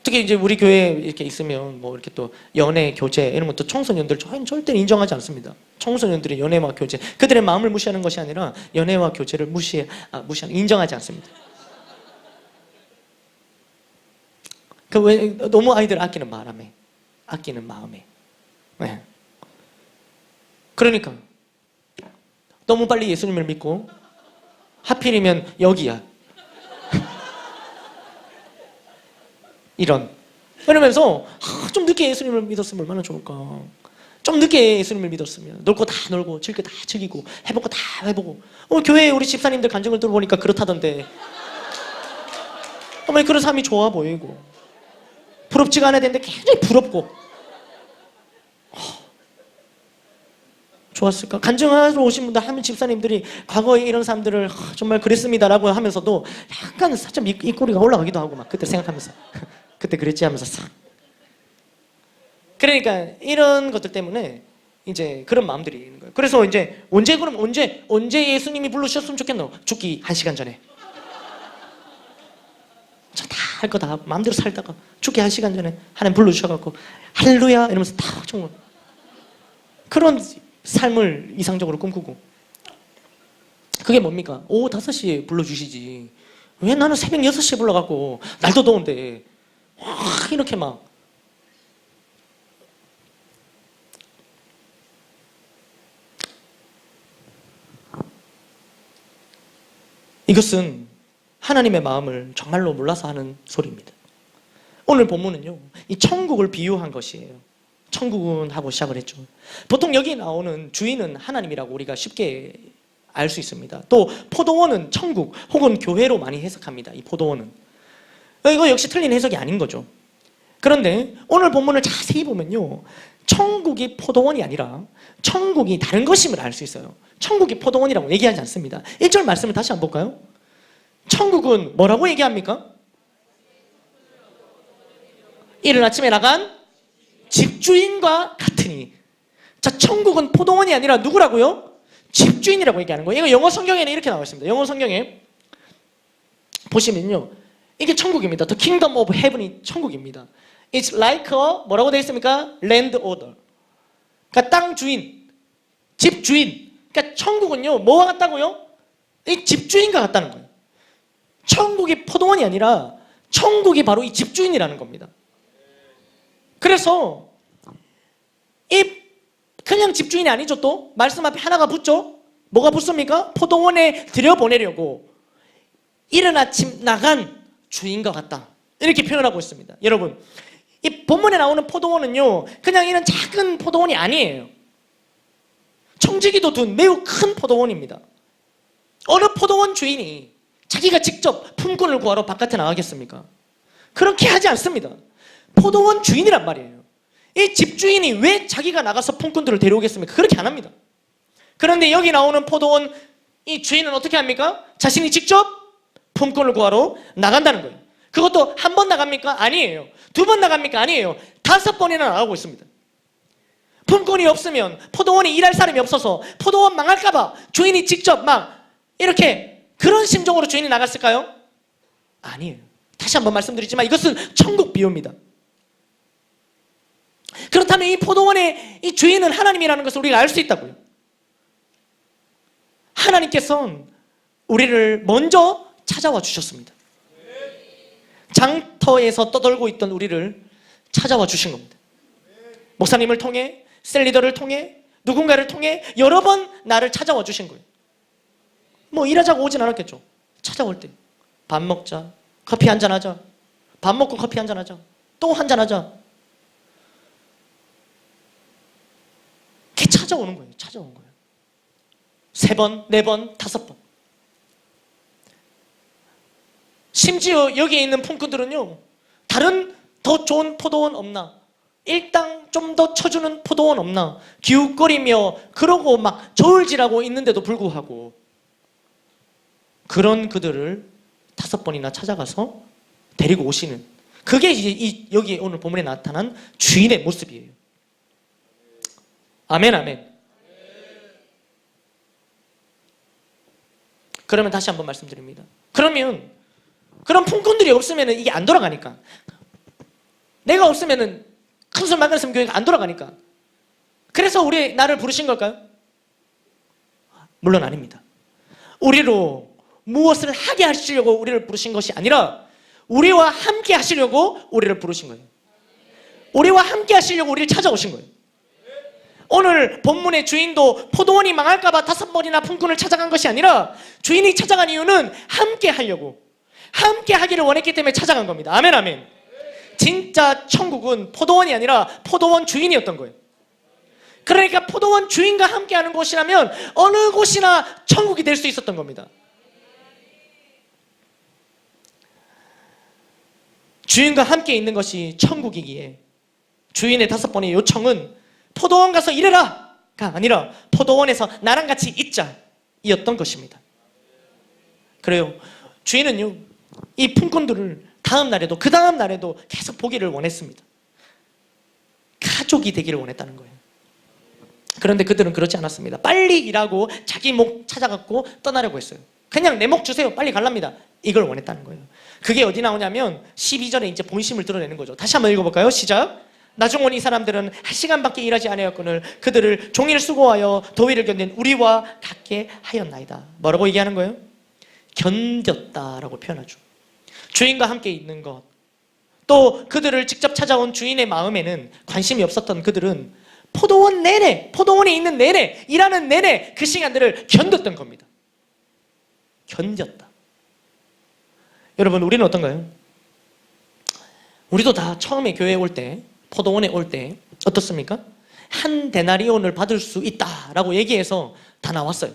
특히 이제 우리 교회에 이렇게 있으면 뭐 이렇게 또 연애, 교제 이런 것도 청소년들 저희는 절대 인정하지 않습니다. 청소년들의 연애와 교제, 그들의 마음을 무시하는 것이 아니라 연애와 교제를 인정하지 않습니다. 왜 너무 아이들 아끼는 마음에. 네. 그러니까 너무 빨리 예수님을 믿고 하필이면 여기야. 이런. 그러면서 좀 늦게 예수님을 믿었으면 얼마나 좋을까. 좀 늦게 예수님을 믿었으면 놀 거 다 놀고 즐길 거 다 즐기고 해볼 거 다 해보고. 교회에 우리 집사님들 간증을 들어보니까 그렇다던데. 어머니 그런 삶이 좋아 보이고 부럽지가 않아야 되는데 굉장히 부럽고. 좋았을까? 간증하러 오신 분들 하면 집사님들이 과거에 이런 사람들을 정말 그랬습니다라고 하면서도 약간 살짝 입꼬리가 올라가기도 하고 막 그때 생각하면서 그때 그랬지 하면서 싹. 그러니까 이런 것들 때문에 이제 그런 마음들이 있는 거예요. 그래서 이제 언제 예수님이 불러주셨으면 좋겠노? 죽기 1시간 전에. 자, 다 할 거 다 마음대로 살다가 죽기 1시간 전에 하나님 불러주셔갖고 할렐루야 이러면서 딱 정말 그런 삶을 이상적으로 꿈꾸고. 그게 뭡니까? 오후 5시에 불러주시지 왜 나는 새벽 6시에 불러갖고 날도 더운데 이렇게 막. 이것은 하나님의 마음을 정말로 몰라서 하는 소리입니다. 오늘 본문은요, 이 천국을 비유한 것이에요. 천국은 하고 시작을 했죠. 보통 여기 나오는 주인은 하나님이라고 우리가 쉽게 알 수 있습니다. 또 포도원은 천국 혹은 교회로 많이 해석합니다. 이 포도원은. 이거 역시 틀린 해석이 아닌 거죠. 그런데 오늘 본문을 자세히 보면요, 천국이 포도원이 아니라 천국이 다른 것임을 알 수 있어요. 천국이 포도원이라고 얘기하지 않습니다. 1절 말씀을 다시 한번 볼까요? 천국은 뭐라고 얘기합니까? 이른 아침에 나간 집주인과 같으니. 자, 천국은 포도원이 아니라 누구라고요? 집주인이라고 얘기하는 거예요. 이거 영어 성경에는 이렇게 나와 있습니다. 영어 성경에 보시면요, 이게 천국입니다. The kingdom of heaven이 천국입니다. It's like a 뭐라고 되어 있습니까? land order. 그러니까 땅 주인, 집 주인. 그러니까 천국은요, 뭐와 같다고요? 이 집주인과 같다는 거예요. 천국이 포도원이 아니라 천국이 바로 이 집주인이라는 겁니다. 그래서 이 그냥 집주인이 아니죠. 또 말씀 앞에 하나가 붙죠. 뭐가 붙습니까? 포도원에 들여보내려고 이른 아침 나간 주인과 같다. 이렇게 표현하고 있습니다. 여러분, 이 본문에 나오는 포도원은요, 그냥 이런 작은 포도원이 아니에요. 청지기도 둔 매우 큰 포도원입니다. 어느 포도원 주인이 자기가 직접 품꾼을 구하러 바깥에 나가겠습니까? 그렇게 하지 않습니다. 포도원 주인이란 말이에요. 이 집주인이 왜 자기가 나가서 품꾼들을 데려오겠습니까? 그렇게 안 합니다. 그런데 여기 나오는 포도원 이 주인은 어떻게 합니까? 자신이 직접 품꾼을 구하러 나간다는 거예요. 그것도 한 번 나갑니까? 아니에요. 두 번 나갑니까? 아니에요. 5번이나 나가고 있습니다. 품꾼이 없으면 포도원이 일할 사람이 없어서 포도원 망할까봐 주인이 직접 막 이렇게 그런 심정으로 주인이 나갔을까요? 아니에요. 다시 한번 말씀드리지만 이것은 천국 비유입니다. 그렇다면 이 포도원의 이 주인은 하나님이라는 것을 우리가 알 수 있다고요. 하나님께서는 우리를 먼저 찾아와 주셨습니다. 장터에서 떠돌고 있던 우리를 찾아와 주신 겁니다. 목사님을 통해, 셀리더를 통해, 누군가를 통해 여러 번 나를 찾아와 주신 거예요. 뭐 일하자고 오진 않았겠죠. 찾아올 때 밥 먹자, 커피 한잔 하자, 밥 먹고 커피 한잔 하자, 또 한잔 하자. 이렇게 찾아오는 거예요. 찾아온 거예요. 3번, 4번, 5번. 심지어 여기에 있는 품꾼들은요, 다른 더 좋은 포도원 없나? 일당 좀 더 쳐주는 포도원 없나? 기웃거리며 그러고 막 저울질하고 있는데도 불구하고 그런 그들을 5번이나 찾아가서 데리고 오시는, 그게 이제 여기 오늘 본문에 나타난 주인의 모습이에요. 아멘, 아멘. 그러면 다시 한번 말씀드립니다. 그러면 그런 품꾼들이 없으면 이게 안 돌아가니까, 내가 없으면 큰술 막았으면 교회가 안 돌아가니까, 그래서 나를 부르신 걸까요? 물론 아닙니다. 우리로 무엇을 하게 하시려고 우리를 부르신 것이 아니라 우리와 함께 하시려고 우리를 부르신 거예요. 우리와 함께 하시려고 우리를 찾아오신 거예요. 오늘 본문의 주인도 포도원이 망할까봐 5번이나 품꾼을 찾아간 것이 아니라 주인이 찾아간 이유는 함께 하려고, 함께 하기를 원했기 때문에 찾아간 겁니다. 아멘, 아멘. 진짜 천국은 포도원이 아니라 포도원 주인이었던 거예요. 그러니까 포도원 주인과 함께 하는 곳이라면 어느 곳이나 천국이 될 수 있었던 겁니다. 주인과 함께 있는 것이 천국이기에 주인의 5번의 요청은 포도원 가서 일해라 가 아니라 포도원에서 나랑 같이 있자 이었던 것입니다. 그래요. 주인은요, 이 품꾼들을 다음 날에도 그 다음 날에도 계속 보기를 원했습니다. 가족이 되기를 원했다는 거예요. 그런데 그들은 그렇지 않았습니다. 빨리 일하고 자기 목 찾아갖고 떠나려고 했어요. 그냥 내 목 주세요, 빨리 갈랍니다. 이걸 원했다는 거예요. 그게 어디 나오냐면 12절에 이제 본심을 드러내는 거죠. 다시 한번 읽어볼까요? 시작. 나중은 이 사람들은 1시간밖에 일하지 아니하였거늘 그들을 종일 수고하여 더위를 견딘 우리와 같게 하였나이다. 뭐라고 얘기하는 거예요? 견뎠다라고 표현하죠. 주인과 함께 있는 것, 또 그들을 직접 찾아온 주인의 마음에는 관심이 없었던 그들은 포도원 내내, 포도원에 있는 내내, 일하는 내내 그 시간들을 견뎠던 겁니다. 견뎠다. 여러분, 우리는 어떤가요? 우리도 다 처음에 교회에 올 때, 포도원에 올 때 어떻습니까? 한 데나리온을 받을 수 있다라고 얘기해서 다 나왔어요.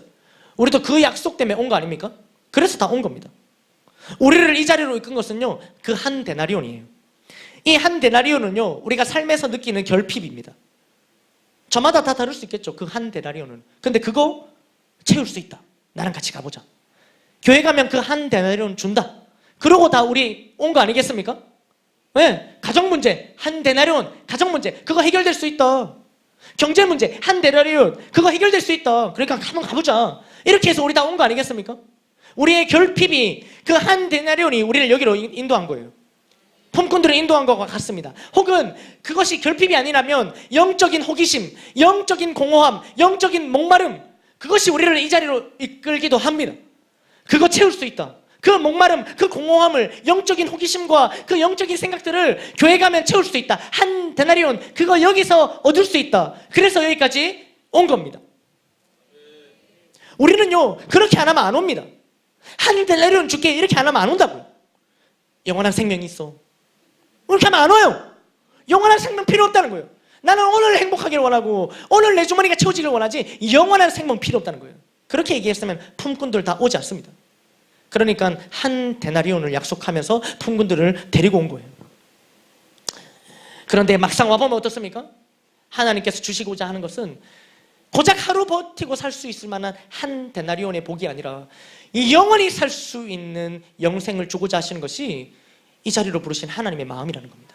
우리도 그 약속 때문에 온 거 아닙니까? 그래서 다 온 겁니다. 우리를 이 자리로 이끈 것은요, 그 한 데나리온이에요. 이 한 데나리온은요, 우리가 삶에서 느끼는 결핍입니다. 저마다 다 다를 수 있겠죠, 그 한 데나리온은. 근데 그거 채울 수 있다. 나랑 같이 가보자. 교회 가면 그 한 데나리온 준다. 그러고 다 우리 온 거 아니겠습니까? 왜? 가정 문제, 한 데나리온, 가정 문제, 그거 해결될 수 있다. 경제 문제, 한 데나리온, 그거 해결될 수 있다. 그러니까 한번 가보자. 이렇게 해서 우리 다 온 거 아니겠습니까? 우리의 결핍이 그 한 데나리온이 우리를 여기로 인도한 거예요. 품꾼들을 인도한 것과 같습니다. 혹은 그것이 결핍이 아니라면 영적인 호기심, 영적인 공허함, 영적인 목마름, 그것이 우리를 이 자리로 이끌기도 합니다. 그거 채울 수 있다. 그 목마름, 그 공허함을, 영적인 호기심과 그 영적인 생각들을 교회 가면 채울 수 있다. 한 데나리온, 그거 여기서 얻을 수 있다. 그래서 여기까지 온 겁니다. 우리는요 그렇게 안 하면 안 옵니다. 한 데나리온 줄게 이렇게 안 하면 안 온다고요. 영원한 생명이 있어. 그렇게 하면 안 와요. 영원한 생명 필요 없다는 거예요. 나는 오늘 행복하기를 원하고 오늘 내 주머니가 채워지길 원하지 영원한 생명 필요 없다는 거예요. 그렇게 얘기했으면 품꾼들 다 오지 않습니다. 그러니까 한 데나리온을 약속하면서 품꾼들을 데리고 온 거예요. 그런데 막상 와보면 어떻습니까? 하나님께서 주시고자 하는 것은 고작 하루 버티고 살 수 있을 만한 한 데나리온의 복이 아니라 이 영원히 살 수 있는 영생을 주고자 하시는 것이 이 자리로 부르신 하나님의 마음이라는 겁니다.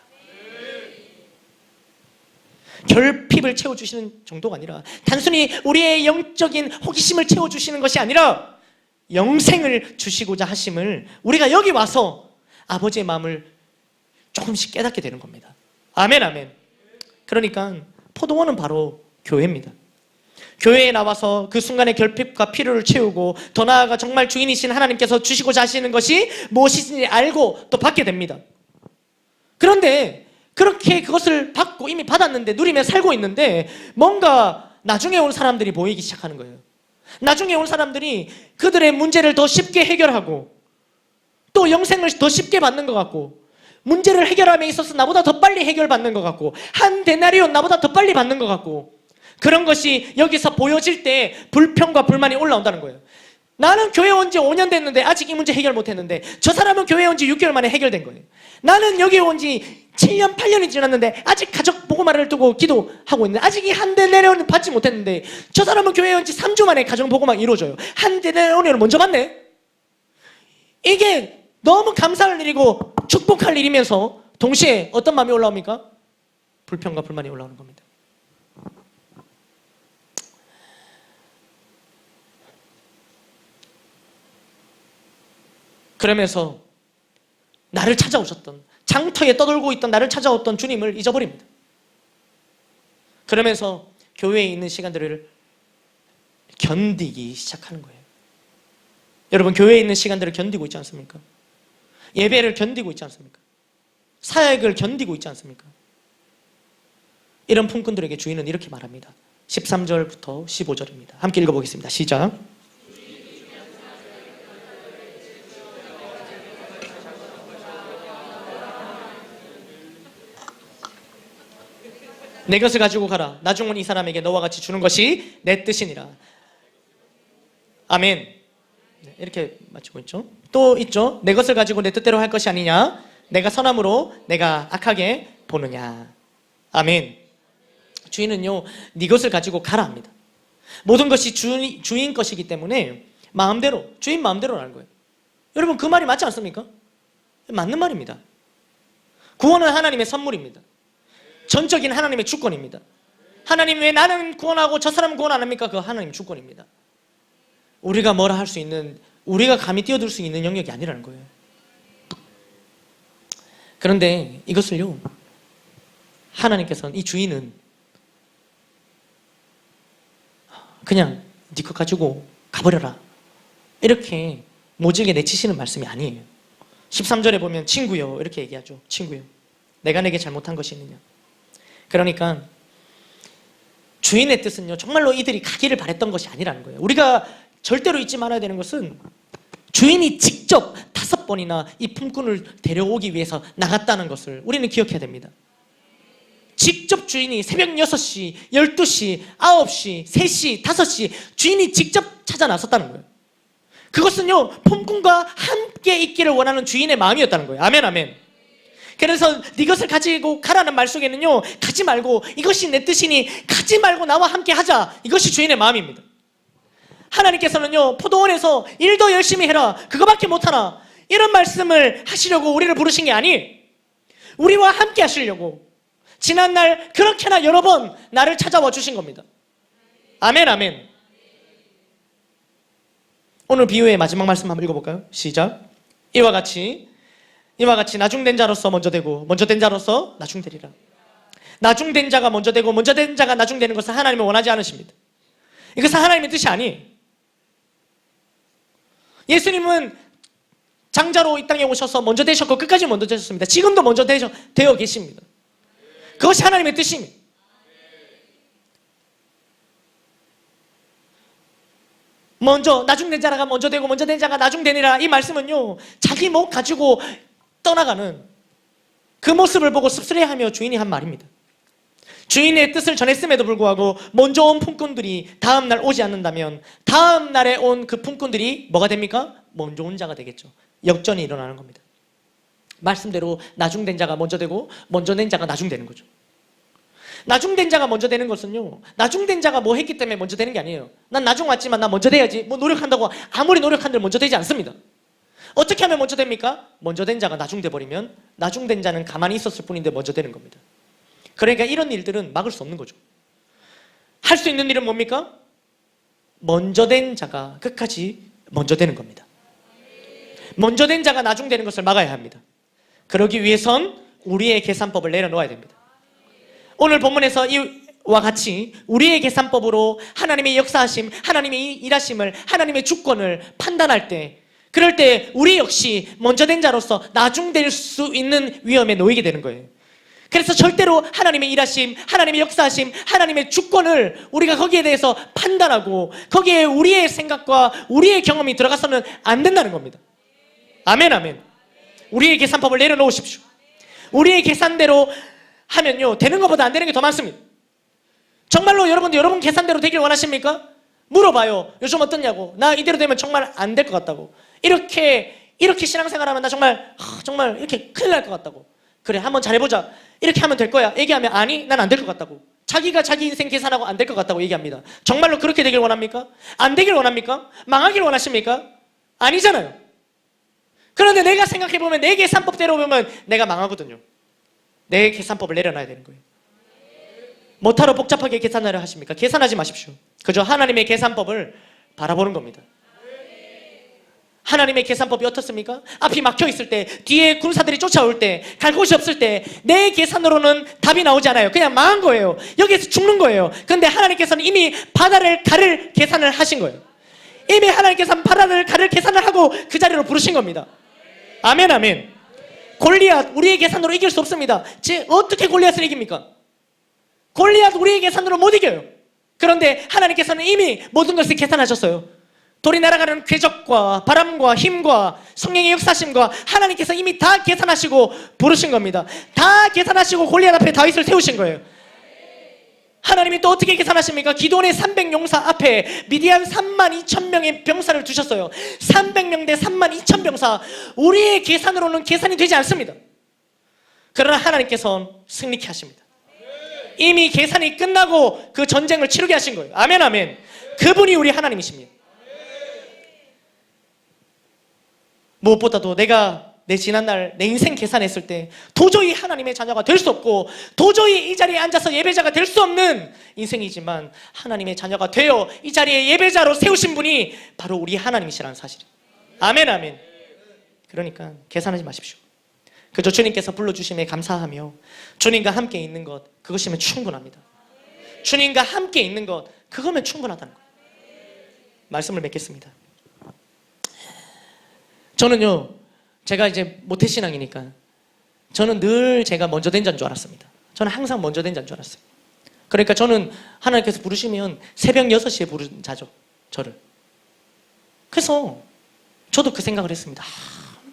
결핍을 채워주시는 정도가 아니라 단순히 우리의 영적인 호기심을 채워주시는 것이 아니라 영생을 주시고자 하심을 우리가 여기 와서 아버지의 마음을 조금씩 깨닫게 되는 겁니다. 아멘 아멘. 그러니까 포도원은 바로 교회입니다. 교회에 나와서 그 순간의 결핍과 필요를 채우고 더 나아가 정말 주인이신 하나님께서 주시고자 하시는 것이 무엇인지 알고 또 받게 됩니다. 그런데 그렇게 그것을 받고 이미 받았는데 누리며 살고 있는데 뭔가 나중에 온 사람들이 보이기 시작하는 거예요. 나중에 온 사람들이 그들의 문제를 더 쉽게 해결하고 또 영생을 더 쉽게 받는 것 같고 문제를 해결함에 있어서 나보다 더 빨리 해결받는 것 같고 한 데나리온 나보다 더 빨리 받는 것 같고 그런 것이 여기서 보여질 때 불평과 불만이 올라온다는 거예요. 나는 교회 온 지 5년 됐는데 아직 이 문제 해결 못했는데 저 사람은 교회 온 지 6개월 만에 해결된 거예요. 나는 여기 온 지 7년, 8년이 지났는데 아직 가족 보고만을 두고 기도하고 있는데 아직 이 한 데나리온을 받지 못했는데 저 사람은 교회 온 지 3주 만에 가정 보고만 이루어져요. 한 데나리온을 먼저 받네? 이게 너무 감사할 일이고 축복할 일이면서 동시에 어떤 마음이 올라옵니까? 불평과 불만이 올라오는 겁니다. 그러면서 나를 찾아오셨던 장터에 떠돌고 있던 나를 찾아왔던 주님을 잊어버립니다. 그러면서 교회에 있는 시간들을 견디기 시작하는 거예요. 여러분 교회에 있는 시간들을 견디고 있지 않습니까? 예배를 견디고 있지 않습니까? 사역을 견디고 있지 않습니까? 이런 품꾼들에게 주인은 이렇게 말합니다. 13절부터 15절입니다. 함께 읽어보겠습니다. 시작. 내 것을 가지고 가라. 나중은 이 사람에게 너와 같이 주는 것이 내 뜻이니라. 아멘. 이렇게 마치고 있죠. 또 있죠. 내 것을 가지고 내 뜻대로 할 것이 아니냐. 내가 선함으로 내가 악하게 보느냐. 아멘. 주인은요 네 것을 가지고 가라 합니다. 모든 것이 주인 것이기 때문에 마음대로 주인 마음대로 하는 거예요. 여러분 그 말이 맞지 않습니까? 맞는 말입니다. 구원은 하나님의 선물입니다. 전적인 하나님의 주권입니다. 하나님 왜 나는 구원하고 저 사람은 구원 안 합니까? 그거 하나님 주권입니다. 우리가 뭐라 할 수 있는 우리가 감히 뛰어들 수 있는 영역이 아니라는 거예요. 그런데 이것을요 하나님께서는 이 주인은 그냥 네 것 가지고 가버려라 이렇게 모질게 내치시는 말씀이 아니에요. 13절에 보면 친구여 이렇게 얘기하죠. 친구여 내가 내게 잘못한 것이 있느냐. 그러니까 주인의 뜻은요 정말로 이들이 가기를 바랬던 것이 아니라는 거예요. 우리가 절대로 잊지 말아야 되는 것은 주인이 직접 5번이나 이 품꾼을 데려오기 위해서 나갔다는 것을 우리는 기억해야 됩니다. 직접 주인이 새벽 6시, 12시, 9시, 3시, 5시 주인이 직접 찾아 나섰다는 거예요. 그것은요 품꾼과 함께 있기를 원하는 주인의 마음이었다는 거예요. 아멘 아멘. 그래서 네 것을 가지고 가라는 말 속에는요 가지 말고 이것이 내 뜻이니 가지 말고 나와 함께 하자 이것이 주인의 마음입니다. 하나님께서는요 포도원에서 일도 열심히 해라 그거밖에 못하나 이런 말씀을 하시려고 우리를 부르신 게 아니에요. 우리와 함께 하시려고 지난날 그렇게나 여러 번 나를 찾아와 주신 겁니다. 아멘 아멘. 오늘 비유의 마지막 말씀 한번 읽어볼까요? 시작. 이와 같이 나중된 자로서 먼저 되고 먼저 된 자로서 나중되리라. 나중된 자가 먼저 되고 먼저 된 자가 나중되는 것은 하나님은 원하지 않으십니다. 이것은 하나님의 뜻이 아니에요. 예수님은 장자로 이 땅에 오셔서 먼저 되셨고 끝까지 먼저 되셨습니다. 지금도 먼저 되어 계십니다. 그것이 하나님의 뜻입니다. 먼저 나중된 자가 먼저 되고 먼저 된 자가 나중되니라. 이 말씀은요, 자기 목 가지고 떠나가는 그 모습을 보고 씁쓸해하며 주인이 한 말입니다. 주인의 뜻을 전했음에도 불구하고 먼저 온 품꾼들이 다음날 오지 않는다면 다음날에 온 그 품꾼들이 뭐가 됩니까? 먼저 온 자가 되겠죠. 역전이 일어나는 겁니다. 말씀대로 나중된 자가 먼저 되고 먼저 된 자가 나중되는 거죠. 나중된 자가 먼저 되는 것은요, 나중된 자가 뭐 했기 때문에 먼저 되는 게 아니에요. 난 나중 왔지만 나 먼저 돼야지, 뭐 노력한다고 아무리 노력한들 먼저 되지 않습니다. 어떻게 하면 먼저 됩니까? 먼저 된 자가 나중돼 버리면 나중된 자는 가만히 있었을 뿐인데 먼저 되는 겁니다. 그러니까 이런 일들은 막을 수 없는 거죠. 할 수 있는 일은 뭡니까? 먼저 된 자가 끝까지 먼저 되는 겁니다. 먼저 된 자가 나중되는 것을 막아야 합니다. 그러기 위해선 우리의 계산법을 내려놓아야 됩니다. 오늘 본문에서 이와 같이 우리의 계산법으로 하나님의 역사하심, 하나님의 일하심을, 하나님의 주권을 판단할 때, 그럴 때 우리 역시 먼저 된 자로서 나중될 수 있는 위험에 놓이게 되는 거예요. 그래서 절대로 하나님의 일하심, 하나님의 역사하심, 하나님의 주권을 우리가 거기에 대해서 판단하고 거기에 우리의 생각과 우리의 경험이 들어가서는 안 된다는 겁니다. 아멘, 아멘. 우리의 계산법을 내려놓으십시오. 우리의 계산대로 하면요, 되는 것보다 안 되는 게 더 많습니다. 정말로 여러분들 여러분 계산대로 되길 원하십니까? 물어봐요. 요즘 어떻냐고. 나 이대로 되면 정말 안 될 것 같다고. 이렇게 신앙생활하면 나 정말 이렇게 큰일 날 것 같다고. 그래, 한번 잘해보자. 이렇게 하면 될 거야. 얘기하면 아니, 난 안 될 것 같다고. 자기가 자기 인생 계산하고 안 될 것 같다고 얘기합니다. 정말로 그렇게 되길 원합니까? 안 되길 원합니까? 망하길 원하십니까? 아니잖아요. 그런데 내가 생각해보면 내 계산법대로 보면 내가 망하거든요. 내 계산법을 내려놔야 되는 거예요. 뭐하러 복잡하게 계산하려 하십니까? 계산하지 마십시오. 그저 하나님의 계산법을 바라보는 겁니다. 하나님의 계산법이 어떻습니까? 앞이 막혀 있을 때, 뒤에 군사들이 쫓아올 때, 갈 곳이 없을 때 내 계산으로는 답이 나오지 않아요. 그냥 망한 거예요. 여기에서 죽는 거예요. 그런데 하나님께서는 이미 바다를 가를 계산을 하신 거예요. 이미 하나님께서는 바다를 가를 계산을 하고 그 자리로 부르신 겁니다. 아멘, 아멘. 골리앗 우리의 계산으로 이길 수 없습니다. 어떻게 골리앗을 이깁니까? 골리앗 우리의 계산으로 못 이겨요. 그런데 하나님께서는 이미 모든 것을 계산하셨어요. 돌이 날아가는 궤적과 바람과 힘과 성령의 역사심과 하나님께서 이미 다 계산하시고 부르신 겁니다. 다 계산하시고 골리앗 앞에 다윗을 세우신 거예요. 하나님이 또 어떻게 계산하십니까? 기도원의 300용사 앞에 미디안 32,000명의 병사를 두셨어요. 300명 대 32,000병사. 우리의 계산으로는 계산이 되지 않습니다. 그러나 하나님께서는 승리케 하십니다. 이미 계산이 끝나고 그 전쟁을 치르게 하신 거예요. 아멘, 아멘. 그분이 우리 하나님이십니다. 무엇보다도 내가 내 지난날 내 인생 계산했을 때 도저히 하나님의 자녀가 될 수 없고 도저히 이 자리에 앉아서 예배자가 될 수 없는 인생이지만 하나님의 자녀가 되어 이 자리에 예배자로 세우신 분이 바로 우리 하나님이시라는 사실이에요. 아멘, 아멘. 그러니까 계산하지 마십시오. 그저 주님께서 불러주심에 감사하며 주님과 함께 있는 것, 그것이면 충분합니다. 주님과 함께 있는 것, 그거면 충분하다는 거예요. 말씀을 맺겠습니다. 저는요, 제가 이제 모태신앙이니까 저는 늘 제가 먼저 된 자인 줄 알았습니다. 저는 항상 먼저 된 자인 줄 알았어요. 그러니까 저는 하나님께서 부르시면 새벽 6시에 부른 자죠, 저를. 그래서 저도 그 생각을 했습니다.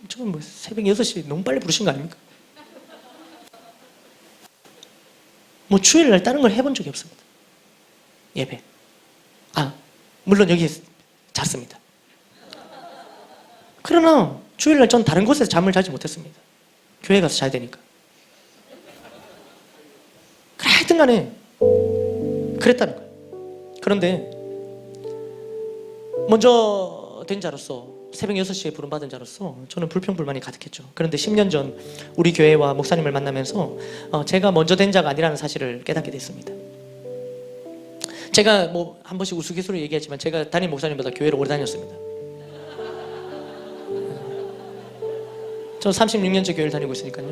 저는 뭐 새벽 6시에 너무 빨리 부르신 거 아닙니까? 뭐 주일날 다른 걸 해본 적이 없습니다. 예배. 물론 여기 잤습니다. 그러나 주일날 전 다른 곳에서 잠을 자지 못했습니다. 교회 가서 자야 되니까. 그래, 하여튼 간에 그랬다는 거예요. 그런데 먼저 된 자로서, 새벽 6시에 부름받은 자로서 저는 불평불만이 가득했죠. 그런데 10년 전 우리 교회와 목사님을 만나면서 제가 먼저 된 자가 아니라는 사실을 깨닫게 됐습니다. 제가 뭐 한 번씩 우스갯소리로 얘기했지만 제가 담임 목사님보다 교회를 오래 다녔습니다. 저 36년째 교회를 다니고 있으니까요.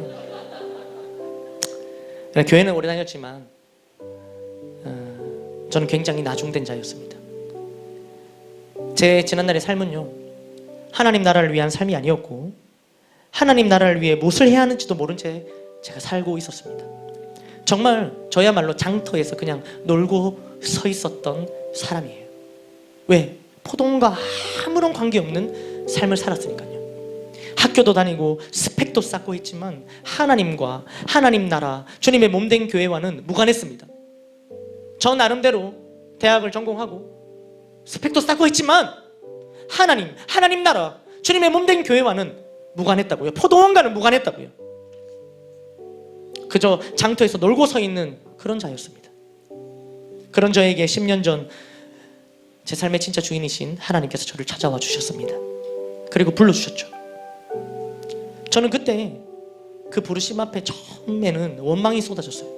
교회는 오래 다녔지만 저는 굉장히 나중된 자였습니다. 제 지난날의 삶은요, 하나님 나라를 위한 삶이 아니었고 하나님 나라를 위해 무엇을 해야 하는지도 모른 채 제가 살고 있었습니다. 정말 저야말로 장터에서 그냥 놀고 서 있었던 사람이에요. 왜? 포도원과 아무런 관계없는 삶을 살았으니까요. 학교도 다니고 스펙도 쌓고 있지만 하나님과 하나님 나라, 주님의 몸된 교회와는 무관했습니다. 저 나름대로 대학을 전공하고 스펙도 쌓고 있지만 하나님 나라, 주님의 몸된 교회와는 무관했다고요. 포도원과는 무관했다고요. 그저 장터에서 놀고 서 있는 그런 자였습니다. 그런 저에게 10년 전 제 삶의 진짜 주인이신 하나님께서 저를 찾아와 주셨습니다. 그리고 불러주셨죠. 저는 그때 그 부르심 앞에 처음에는 원망이 쏟아졌어요.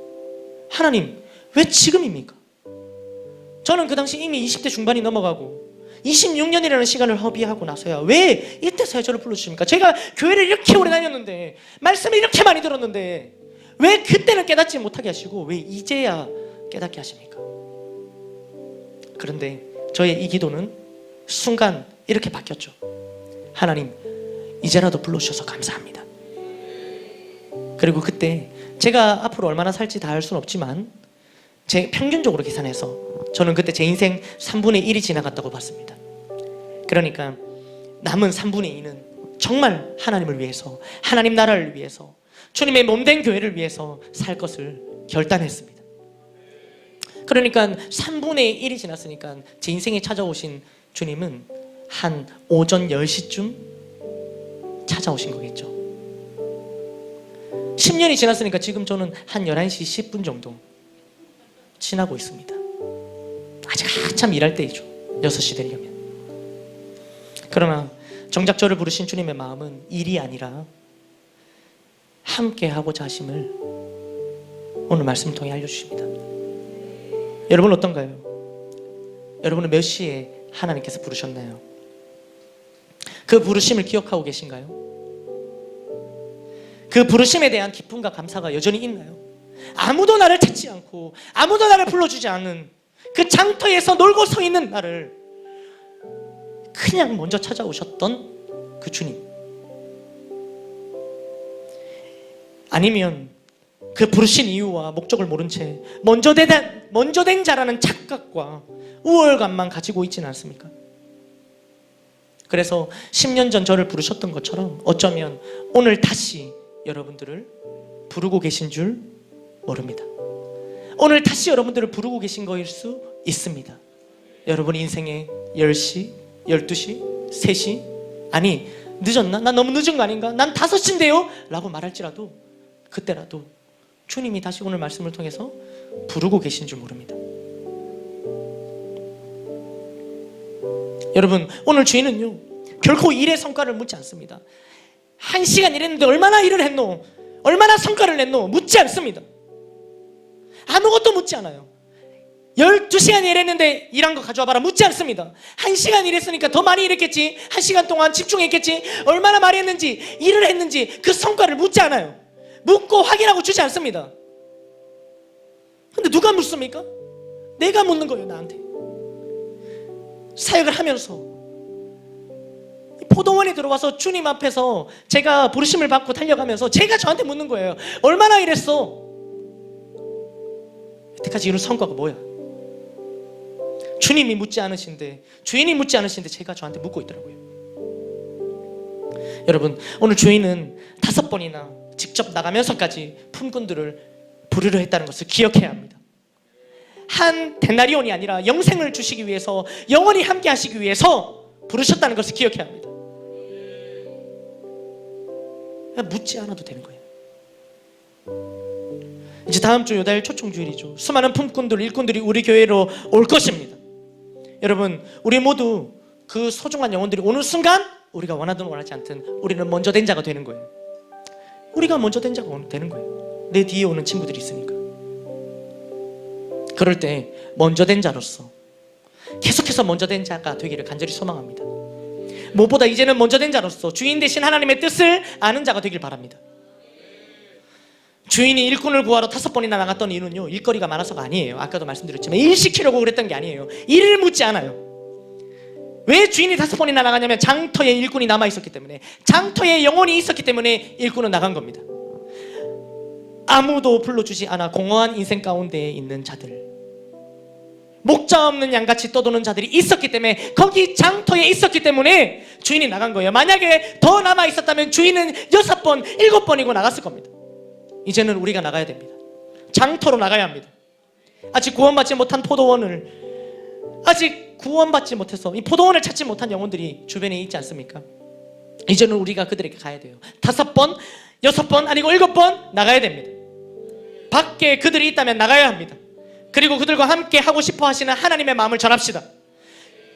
하나님, 왜 지금입니까? 저는 그 당시 이미 20대 중반이 넘어가고 26년이라는 시간을 허비하고 나서야 왜 이때서야 저를 불러주십니까? 제가 교회를 이렇게 오래 다녔는데, 말씀을 이렇게 많이 들었는데 왜 그때는 깨닫지 못하게 하시고 왜 이제야 깨닫게 하십니까? 그런데 저의 이 기도는 순간 이렇게 바뀌었죠. 하나님, 이제라도 불러주셔서 감사합니다. 그리고 그때 제가 앞으로 얼마나 살지 다 알 수는 없지만 제 평균적으로 계산해서 저는 그때 제 인생 3분의 1이 지나갔다고 봤습니다. 그러니까 남은 3분의 2는 정말 하나님을 위해서, 하나님 나라를 위해서, 주님의 몸된 교회를 위해서 살 것을 결단했습니다. 그러니까 3분의 1이 지났으니까 제 인생에 찾아오신 주님은 한 오전 10시쯤 찾아오신 거겠죠. 10년이 지났으니까 지금 저는 한 11시 10분 정도 지나고 있습니다. 아직 한참 일할 때이죠. 6시 되려면. 그러나 정작 저를 부르신 주님의 마음은 일이 아니라 함께 하고자 하심을 오늘 말씀을 통해 알려주십니다. 여러분 어떤가요? 여러분은 몇 시에 하나님께서 부르셨나요? 그 부르심을 기억하고 계신가요? 그 부르심에 대한 기쁨과 감사가 여전히 있나요? 아무도 나를 찾지 않고 아무도 나를 불러주지 않는 그 장터에서 놀고 서 있는 나를 그냥 먼저 찾아오셨던 그 주님, 아니면 그 부르신 이유와 목적을 모른 채 먼저 된 자라는 착각과 우월감만 가지고 있지는 않습니까? 그래서 10년 전 저를 부르셨던 것처럼 어쩌면 오늘 다시 여러분들을 부르고 계신 줄 모릅니다. 오늘 다시 여러분들을 부르고 계신 거일 수 있습니다. 여러분 인생의 10시, 12시, 3시, 아니 늦었나? 난 너무 늦은 거 아닌가? 난 5시인데요? 라고 말할지라도 그때라도 주님이 다시 오늘 말씀을 통해서 부르고 계신 줄 모릅니다. 여러분, 오늘 주인은요 결코 일의 성과를 묻지 않습니다. 1시간 일했는데 얼마나 일을 했노? 얼마나 성과를 냈노? 묻지 않습니다. 아무것도 묻지 않아요. 12시간 일했는데 일한 거 가져와 봐라, 묻지 않습니다. 1시간 일했으니까 더 많이 일했겠지, 1시간 동안 집중했겠지, 얼마나 많이 했는지, 일을 했는지 그 성과를 묻지 않아요. 묻고 확인하고 주지 않습니다. 근데 누가 묻습니까? 내가 묻는 거예요. 나한테 사역을 하면서 포도원에 들어와서 주님 앞에서 제가 부르심을 받고 달려가면서 제가 저한테 묻는 거예요. 얼마나 일했어? 여태까지 이룬 성과가 뭐야? 주님이 묻지 않으신데, 주인이 묻지 않으신데 제가 저한테 묻고 있더라고요. 여러분, 오늘 주인은 5번이나 직접 나가면서까지 품꾼들을 부르려 했다는 것을 기억해야 합니다. 한 데나리온이 아니라 영생을 주시기 위해서, 영원히 함께 하시기 위해서 부르셨다는 것을 기억해야 합니다. 묻지 않아도 되는 거예요. 이제 다음 주 요달 초청주일이죠. 수많은 품꾼들, 일꾼들이 우리 교회로 올 것입니다. 여러분, 우리 모두 그 소중한 영혼들이 오는 순간 우리가 원하든 원하지 않든 우리는 먼저 된 자가 되는 거예요. 우리가 먼저 된 자가 되는 거예요. 내 뒤에 오는 친구들이 있으니까. 그럴 때 먼저 된 자로서 계속해서 먼저 된 자가 되기를 간절히 소망합니다. 무엇보다 이제는 먼저 된 자로서 주인 대신 하나님의 뜻을 아는 자가 되길 바랍니다. 주인이 일꾼을 구하러 5번이나 나갔던 이유는요, 일거리가 많아서가 아니에요. 아까도 말씀드렸지만 일 시키려고 그랬던 게 아니에요. 일을 묻지 않아요. 왜 주인이 5번이나 나가냐면 장터에 일꾼이 남아있었기 때문에, 장터에 영혼이 있었기 때문에 일꾼은 나간 겁니다. 아무도 불러주지 않아 공허한 인생 가운데에 있는 자들, 목자 없는 양같이 떠도는 자들이 있었기 때문에, 거기 장터에 있었기 때문에 주인이 나간 거예요. 만약에 더 남아 있었다면 주인은 6번, 7번이고 나갔을 겁니다. 이제는 우리가 나가야 됩니다. 장터로 나가야 합니다. 아직 구원받지 못한 포도원을, 아직 구원받지 못해서 이 포도원을 찾지 못한 영혼들이 주변에 있지 않습니까? 이제는 우리가 그들에게 가야 돼요. 5번, 6번 아니고 7번 나가야 됩니다. 밖에 그들이 있다면 나가야 합니다. 그리고 그들과 함께 하고 싶어 하시는 하나님의 마음을 전합시다.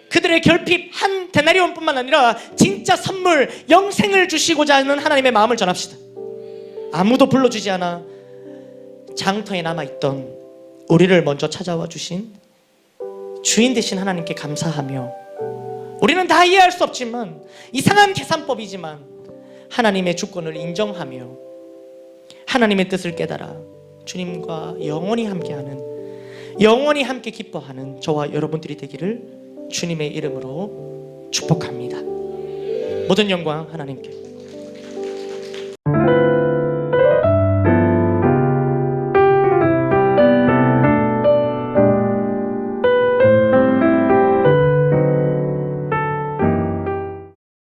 그들의 결핍 한 데나리온뿐만 아니라 진짜 선물, 영생을 주시고자 하는 하나님의 마음을 전합시다. 아무도 불러주지 않아 장터에 남아있던 우리를 먼저 찾아와 주신 주인 되신 하나님께 감사하며, 우리는 다 이해할 수 없지만, 이상한 계산법이지만 하나님의 주권을 인정하며 하나님의 뜻을 깨달아 주님과 영원히 함께하는, 영원히 함께 기뻐하는 저와 여러분들이 되기를 주님의 이름으로 축복합니다. 모든 영광 하나님께.